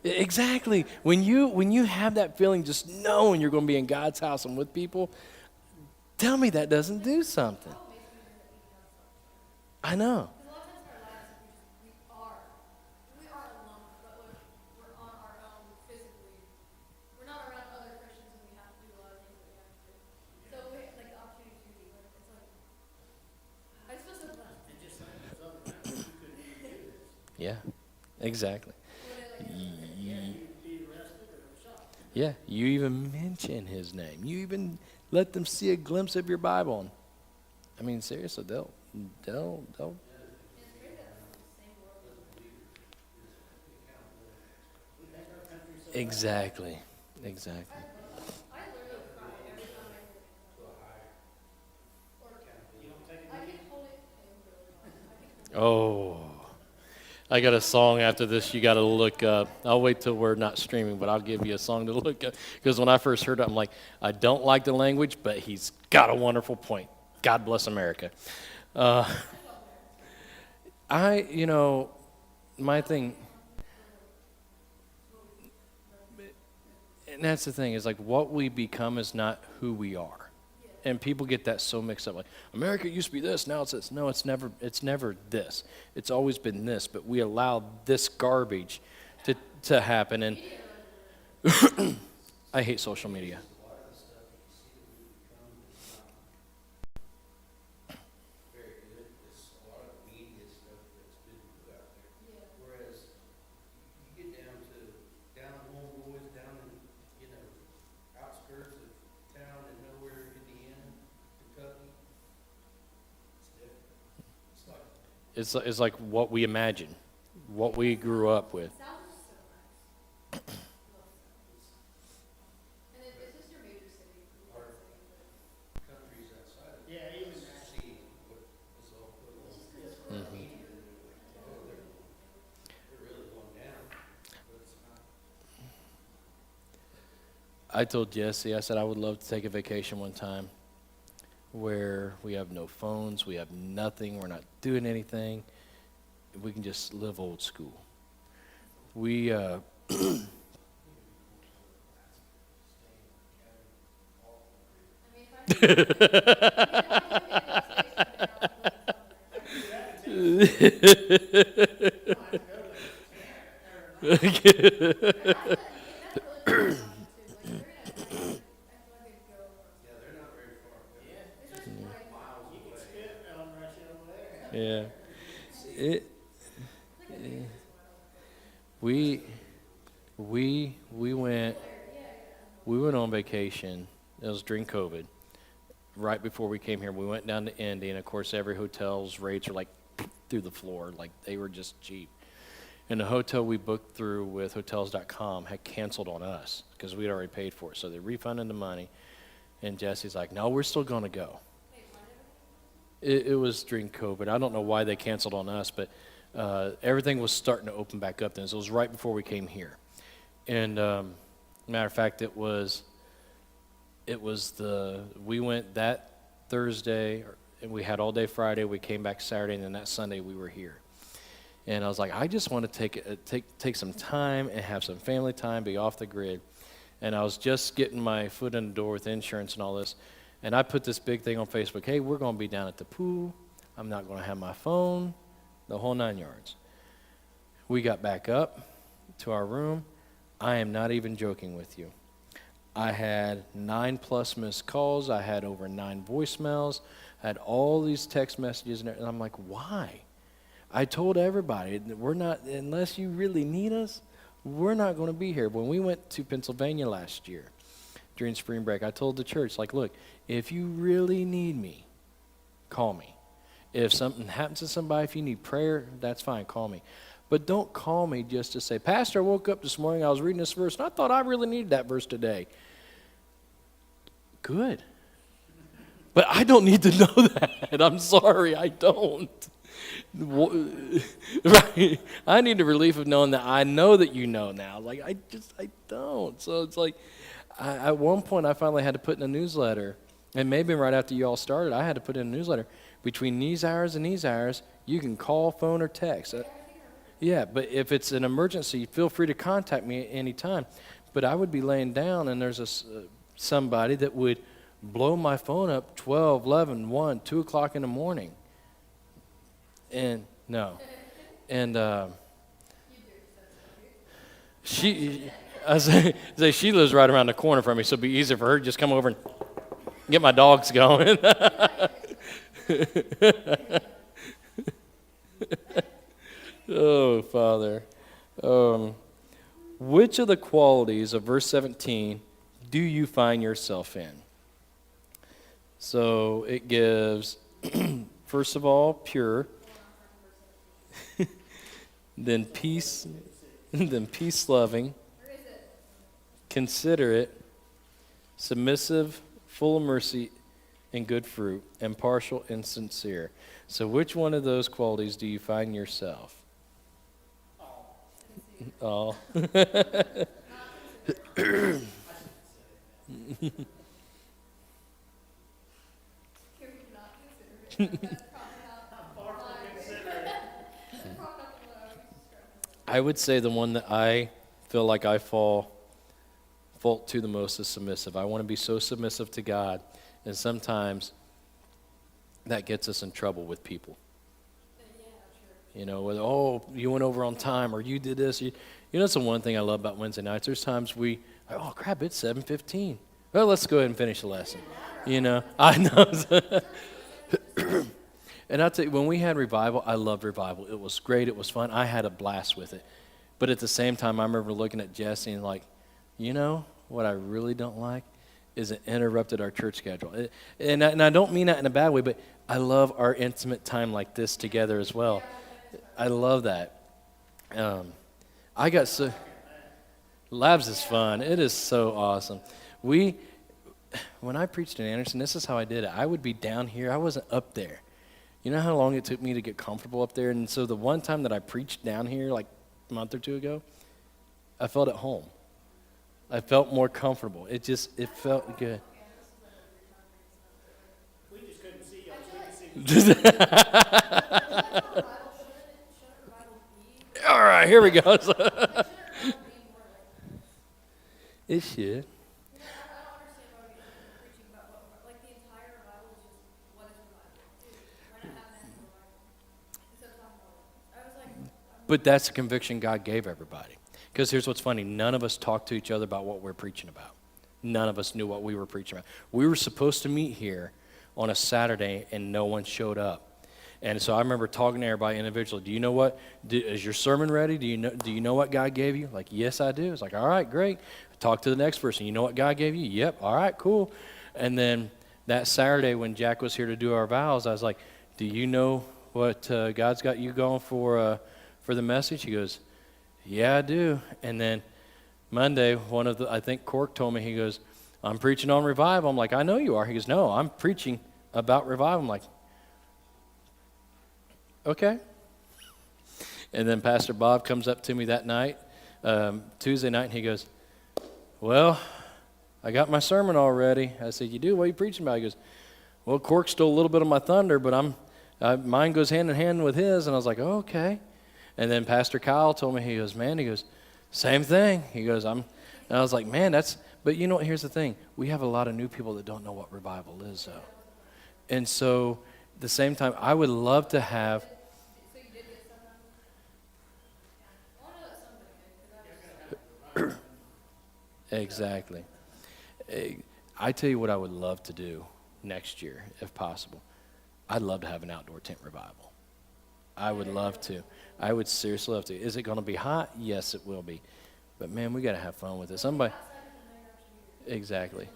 exactly. When you have that feeling, just knowing you're going to be in God's house and with people, tell me that doesn't do something. I know. Because a lot of times in our lives, we are alone, but we're on our own physically. We're not around other Christians, and we have to do a lot of things that we have to do. So we like the opportunity to be like, it's like, I just feel so blessed. And just like those other members, you couldn't even do this. Yeah, exactly. You'd be arrested or shot. Yeah, you even mention His name. You even let them see a glimpse of your Bible. I mean, seriously, they'll It's really the same word. We think our country's so bad. exactly. I literally cry every time I hear it. Or, You don't take it I easy? can hold it in really hard. I can hold it. Oh, I got a song after this you got to look up. I'll wait till we're not streaming, but I'll give you a song to look up. Because when I first heard it, I'm like, I don't like the language, but he's got a wonderful point. God bless America. Uh, my thing, and that's the thing, is like what we become is not who we are. And people get that so mixed up. Like, America used to be this, now it's this. No, it's never this. It's always been this, but we allow this garbage to happen. And I hate social media. A lot of the stuff that you see that we become is not very good. It's a lot of media stuff that's been put out there. Yeah. Whereas you get down home boys, down in, outskirts of town and nowhere, Indiana, Kentucky, it's different. It's like, It's like what we imagine, what we grew up with. South is so nice. Love South. And it's just your major city. Our countries outside of Yeah, even that. see what is all put on Mhm. media, they're really going down, but it's not. I told Jesse, I said I would love to take a vacation one time where we have no phones, we have nothing, we're not doing anything. We can just live old school. We, I mean, if I could get Yeah, they're not very far. You can spit on Russia over there. yeah. We went on vacation. It was during COVID. Right before we came here, we went down to Indy, and of course, every hotel's rates are like through the floor, like they were just cheap. And the hotel we booked through with Hotels.com had canceled on us because we'd already paid for it. So they refunded the money, and Jesse's like, "No, we're still going to go." It was during COVID. I don't know why they canceled on us, but everything was starting to open back up then. So it was right before we came here. And matter of fact, we went that Thursday, and we had all day Friday. We came back Saturday, and then that Sunday we were here. And I was like, I just want to take some time and have some family time, be off the grid. And I was just getting my foot in the door with insurance and all this. And I put this big thing on Facebook, hey, we're going to be down at the pool. I'm not going to have my phone, the whole 9 yards. We got back up to our room. I am not even joking with you. I had 9+ missed calls. I had over 9 voicemails. I had all these text messages, and I'm like, why? I told everybody, we're not, unless you really need us, we're not going to be here. When we went to Pennsylvania last year during spring break, I told the church, like, look, if you really need me, call me. If something happens to somebody, if you need prayer, that's fine, call me. But don't call me just to say, Pastor, I woke up this morning, I was reading this verse, and I thought I really needed that verse today. Good. But I don't need to know that. I'm sorry, I don't. Right? I need the relief of knowing that I know that you know now. Like, I don't. So it's like, at one point, I finally had to put in a newsletter, and maybe right after you all started, I had to put in a newsletter. Between these hours and these hours, you can call, phone, or text. Yeah, but if it's an emergency, feel free to contact me at any time. But I would be laying down, and there's somebody that would blow my phone up 12, 11, 1, 2 o'clock in the morning. And no. And I say she lives right around the corner from me, so it'd be easier for her to just come over and get my dogs going. Oh, Father. Which of the qualities of verse 17 do you find yourself in? So it gives first of all, pure, then peace, then peace-loving, considerate, submissive, full of mercy and good fruit, impartial and sincere. So which one of those qualities do you find yourself? Oh. I would say the one that I feel like I fault to the most is submissive. I want to be so submissive to God, and sometimes that gets us in trouble with people. You know, whether, oh, you went over on time, or you did this. You know, that's the one thing I love about Wednesday nights. There's times oh, crap, it's 7:15. Well, let's go ahead and finish the lesson. You know, I know. And I'll tell you, when we had revival, I loved revival. It was great. It was fun. I had a blast with it. But at the same time, I remember looking at Jesse and like, you know, what I really don't like is it interrupted our church schedule. And I don't mean that in a bad way, but I love our intimate time like this together as well. I love that. I got so... Labs is fun. It is so awesome. When I preached in Anderson, this is how I did it. I would be down here. I wasn't up there. You know how long it took me to get comfortable up there? And so the one time that I preached down here, like a month or two ago, I felt at home. I felt more comfortable. It felt good. We just couldn't see y'all, we could see. All right, here we go. It should. But that's the conviction God gave everybody. Because here's what's funny. None of us talked to each other about what we're preaching about. None of us knew what we were preaching about. We were supposed to meet here on a Saturday, and no one showed up. And so I remember talking to everybody individually. Do you know what? Is your sermon ready? Do you know what God gave you? Like, yes, I do. It's like, all right, great. Talk to the next person. You know what God gave you? Yep. All right, cool. And then that Saturday when Jack was here to do our vows, I was like, do you know what God's got you going for the message? He goes, yeah, I do. And then Monday, I think Cork told me, he goes, I'm preaching on revival. I'm like, I know you are. He goes, no, I'm preaching about revival. I'm like, okay. And then Pastor Bob comes up to me that night, Tuesday night, and he goes, well, I got my sermon all ready. I said, you do? What are you preaching about? He goes, well, Cork stole a little bit of my thunder, but mine goes hand in hand with his. And I was like, oh, okay. And then Pastor Kyle told me, he goes, same thing. He goes, and I was like, man, but you know what, here's the thing. We have a lot of new people that don't know what revival is, though. And so, at the same time, I would love to have. Exactly. I tell you what I would love to do next year, if possible. I'd love to have an outdoor tent revival. I would love to. I would seriously love to. Is it going to be hot? Yes, it will be. But, man, we got to have fun with it. Exactly.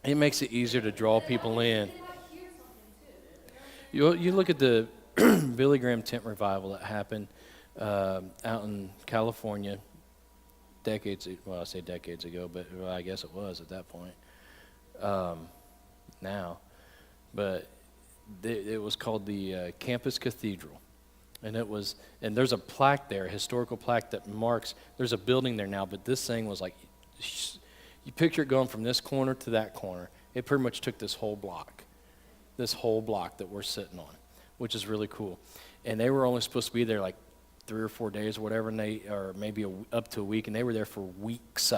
It makes it easier to draw people in. You look at the Billy Graham tent revival that happened out in California I say decades ago, but I guess it was at that point now. But it was called the Campus Cathedral. And there's a plaque there, a historical plaque that marks, there's a building there now, but this thing was like, you picture it going from this corner to that corner. It pretty much took this whole block that we're sitting on, which is really cool. And they were only supposed to be there like 3 or 4 days or whatever, or maybe up to a week, and they were there for weeks.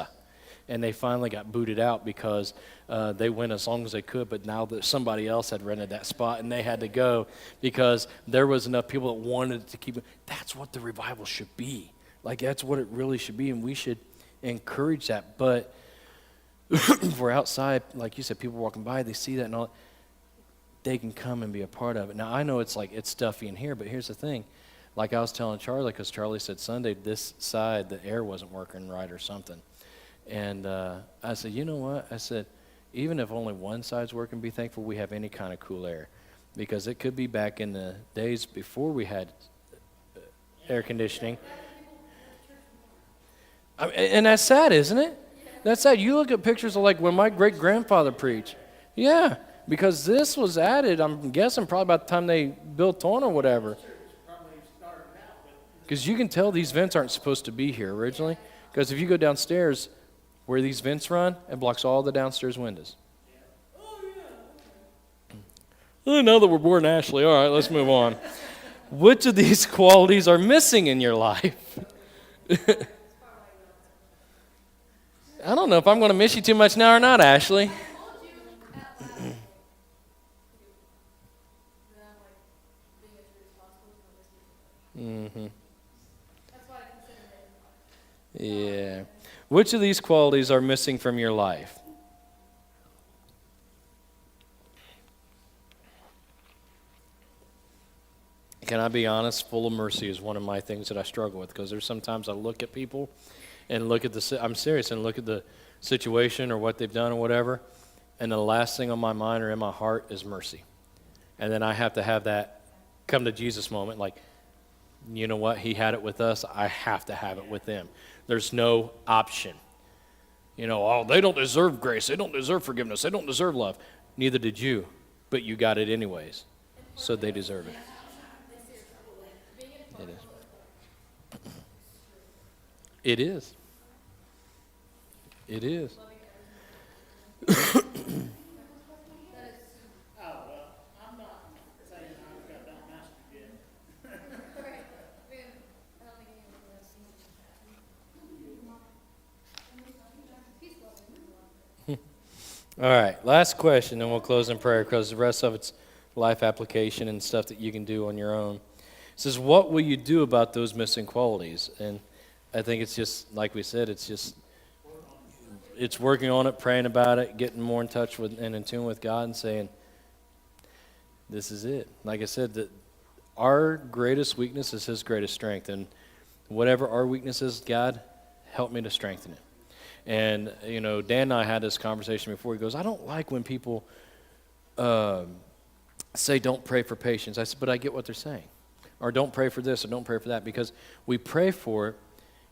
And they finally got booted out because they went as long as they could, but now that somebody else had rented that spot and they had to go because there was enough people that wanted to keep it. That's what the revival should be. Like, that's what it really should be, and we should encourage that. But if we're outside, like you said, people walking by, they see that and all, they can come and be a part of it. Now, I know it's stuffy in here, but here's the thing. Like I was telling Charlie, because Charlie said Sunday, this side, the air wasn't working right or something. And I said, you know what? I said, even if only one side's working, be thankful we have any kind of cool air. because it could be back in the days before we had air conditioning. And that's sad, isn't it? That's sad. You look at pictures of like when my great-grandfather preached. Yeah, because this was added, I'm guessing, probably about the time they built on or whatever. Because you can tell these vents aren't supposed to be here originally. Because if you go downstairs where these vents run, it blocks all the downstairs windows. Oh, now that we're bored, Ashley, all right, let's move on. Which of these qualities are missing in your life? I don't know if I'm going to miss you too much now or not, Ashley. Mm-hmm. Yeah. Which of these qualities are missing from your life? Can I be honest? Full of mercy is one of my things that I struggle with, because there's sometimes I look at people and look at I'm serious, and look at the situation or what they've done or whatever, and the last thing on my mind or in my heart is mercy. And then I have to have that come to Jesus moment, like, you know what? He had it with us. I have to have it with them. There's no option. You know, oh, they don't deserve grace. They don't deserve forgiveness. They don't deserve love. Neither did you, but you got it anyways. So they deserve it. It is. It is. Oh, well, I'm not saying I've got that mastered yet. Right. I mean, I don't think anyone has seen it. Peace, love, and All right, last question, and we'll close in prayer, because the rest of it's life application and stuff that you can do on your own. It says, what will you do about those missing qualities? And I think it's just, like we said, it's working on it, praying about it, getting more in touch with and in tune with God, and saying, this is it. Like I said, that our greatest weakness is His greatest strength, and whatever our weakness is, God, help me to strengthen it. And, you know, Dan and I had this conversation before. He goes, I don't like when people say don't pray for patience. I said, but I get what they're saying. Or don't pray for this or don't pray for that, because we pray for it,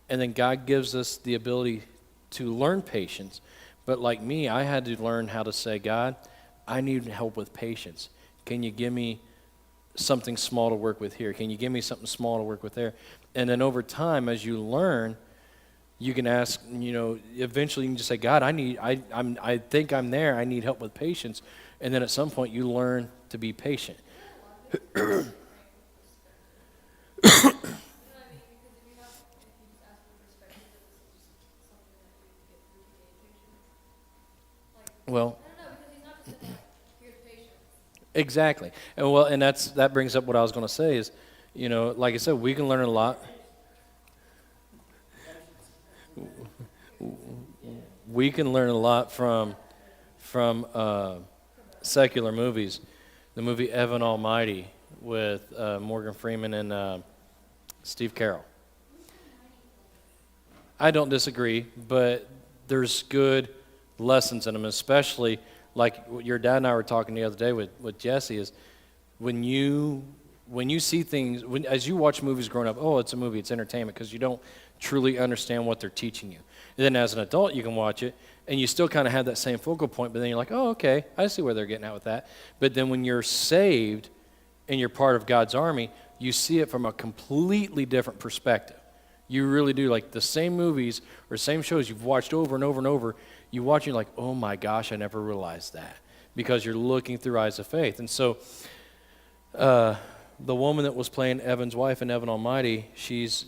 and then God gives us the ability to learn patience. But like me, I had to learn how to say, God, I need help with patience. Can you give me something small to work with here? Can you give me something small to work with there? And then over time, as you learn, you can ask, you know, eventually you can just say, God, I think I'm there. I need help with patience. And then at some point you learn to be patient. Well, I don't know, because he's not just saying, here's patience. exactly. And that brings up what I was going to say is, you know, like I said, we can learn a lot. We can learn a lot from secular movies. The movie Evan Almighty with Morgan Freeman and Steve Carell. I don't disagree, but there's good lessons in them, especially like what your dad and I were talking the other day with Jesse, is when you see things, as you watch movies growing up, oh, it's a movie, it's entertainment, because you don't truly understand what they're teaching you. And then as an adult, you can watch it, and you still kind of have that same focal point, but then you're like, oh, okay, I see where they're getting at with that. But then when you're saved and you're part of God's army, you see it from a completely different perspective. You really do. Like the same movies or same shows you've watched over and over and over, you watch and you're like, oh my gosh, I never realized that, because you're looking through eyes of faith. And so the woman that was playing Evan's wife in Evan Almighty, he's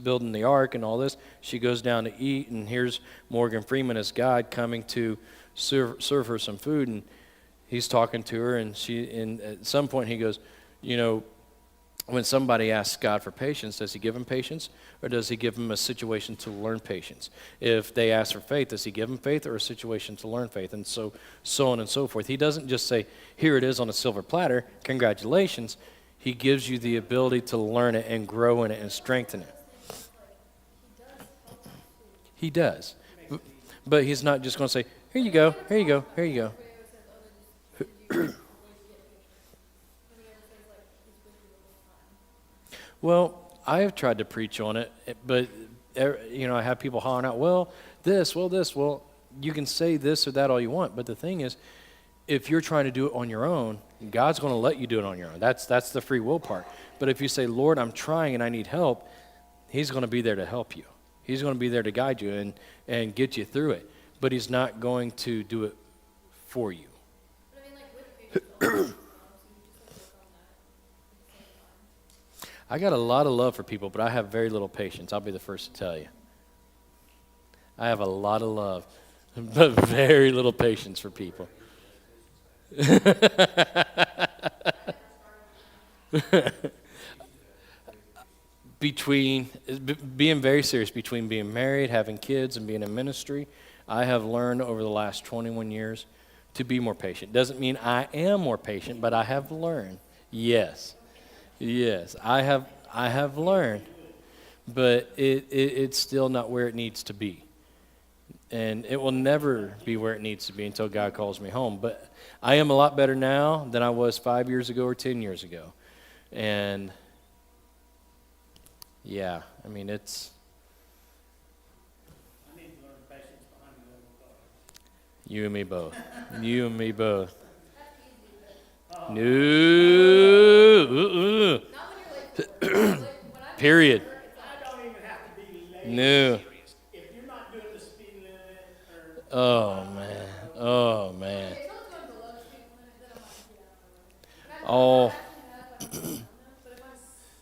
building the ark and all this. She goes down to eat, and here's Morgan Freeman as God coming to serve her some food, and he's talking to her, and at some point he goes, you know, when somebody asks God for patience, does He give them patience, or does He give them a situation to learn patience? If they ask for faith, does He give them faith or a situation to learn faith? And so on and so forth. He doesn't just say, here it is on a silver platter, congratulations. He gives you the ability to learn it and grow in it and strengthen it. He does. But He's not just going to say, here you go, here you go, here you go. Well, I have tried to preach on it, but I have people hollering out, well, this. Well, you can say this or that all you want, but the thing is, if you're trying to do it on your own, God's going to let you do it on your own. That's the free will part. But if you say, Lord, I'm trying and I need help, He's going to be there to help you. He's going to be there to guide you and get you through it. But He's not going to do it for you. But I mean, like, with patience, also, so you just, like, work on that at the same time. I got a lot of love for people, but I have very little patience. I'll be the first to tell you. I have a lot of love, but very little patience for people. Being very serious, between being married, having kids, and being in ministry, I have learned over the last 21 years to be more patient. Doesn't mean I am more patient, but I have learned. Yes, I have learned, but it's still not where it needs to be. And it will never be where it needs to be until God calls me home. But I am a lot better now than I was 5 years ago or 10 years ago. And yeah, I mean, it's... I need to learn patience behind the wheel of the car. You and me both. You and me both. That's easy, but No. not when you're late for work. Like, when I'm Period. late for work, it's I like, don't even have to be late. No. If you're not doing the speed limit or. Oh, man. Oh, man. okay, if someone's going below the speed limit, then I'm like, get out of the way. But Oh. I actually have, like, a speed limit, but if I'm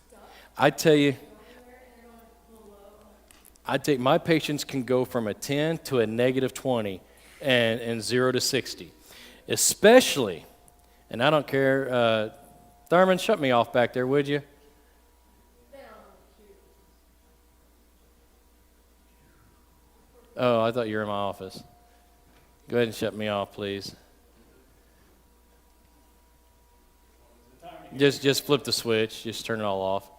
stuck I tell you, going anywhere and they're going below, I'm like, I think my patience can go from a 10 to a negative 20 and 0 to 60. Especially, and I don't care, Thurman, shut me off back there, would you? they don't know cute. Oh, I thought you were in my office. Go ahead and shut me off, please. Just flip the switch. Just turn it all off.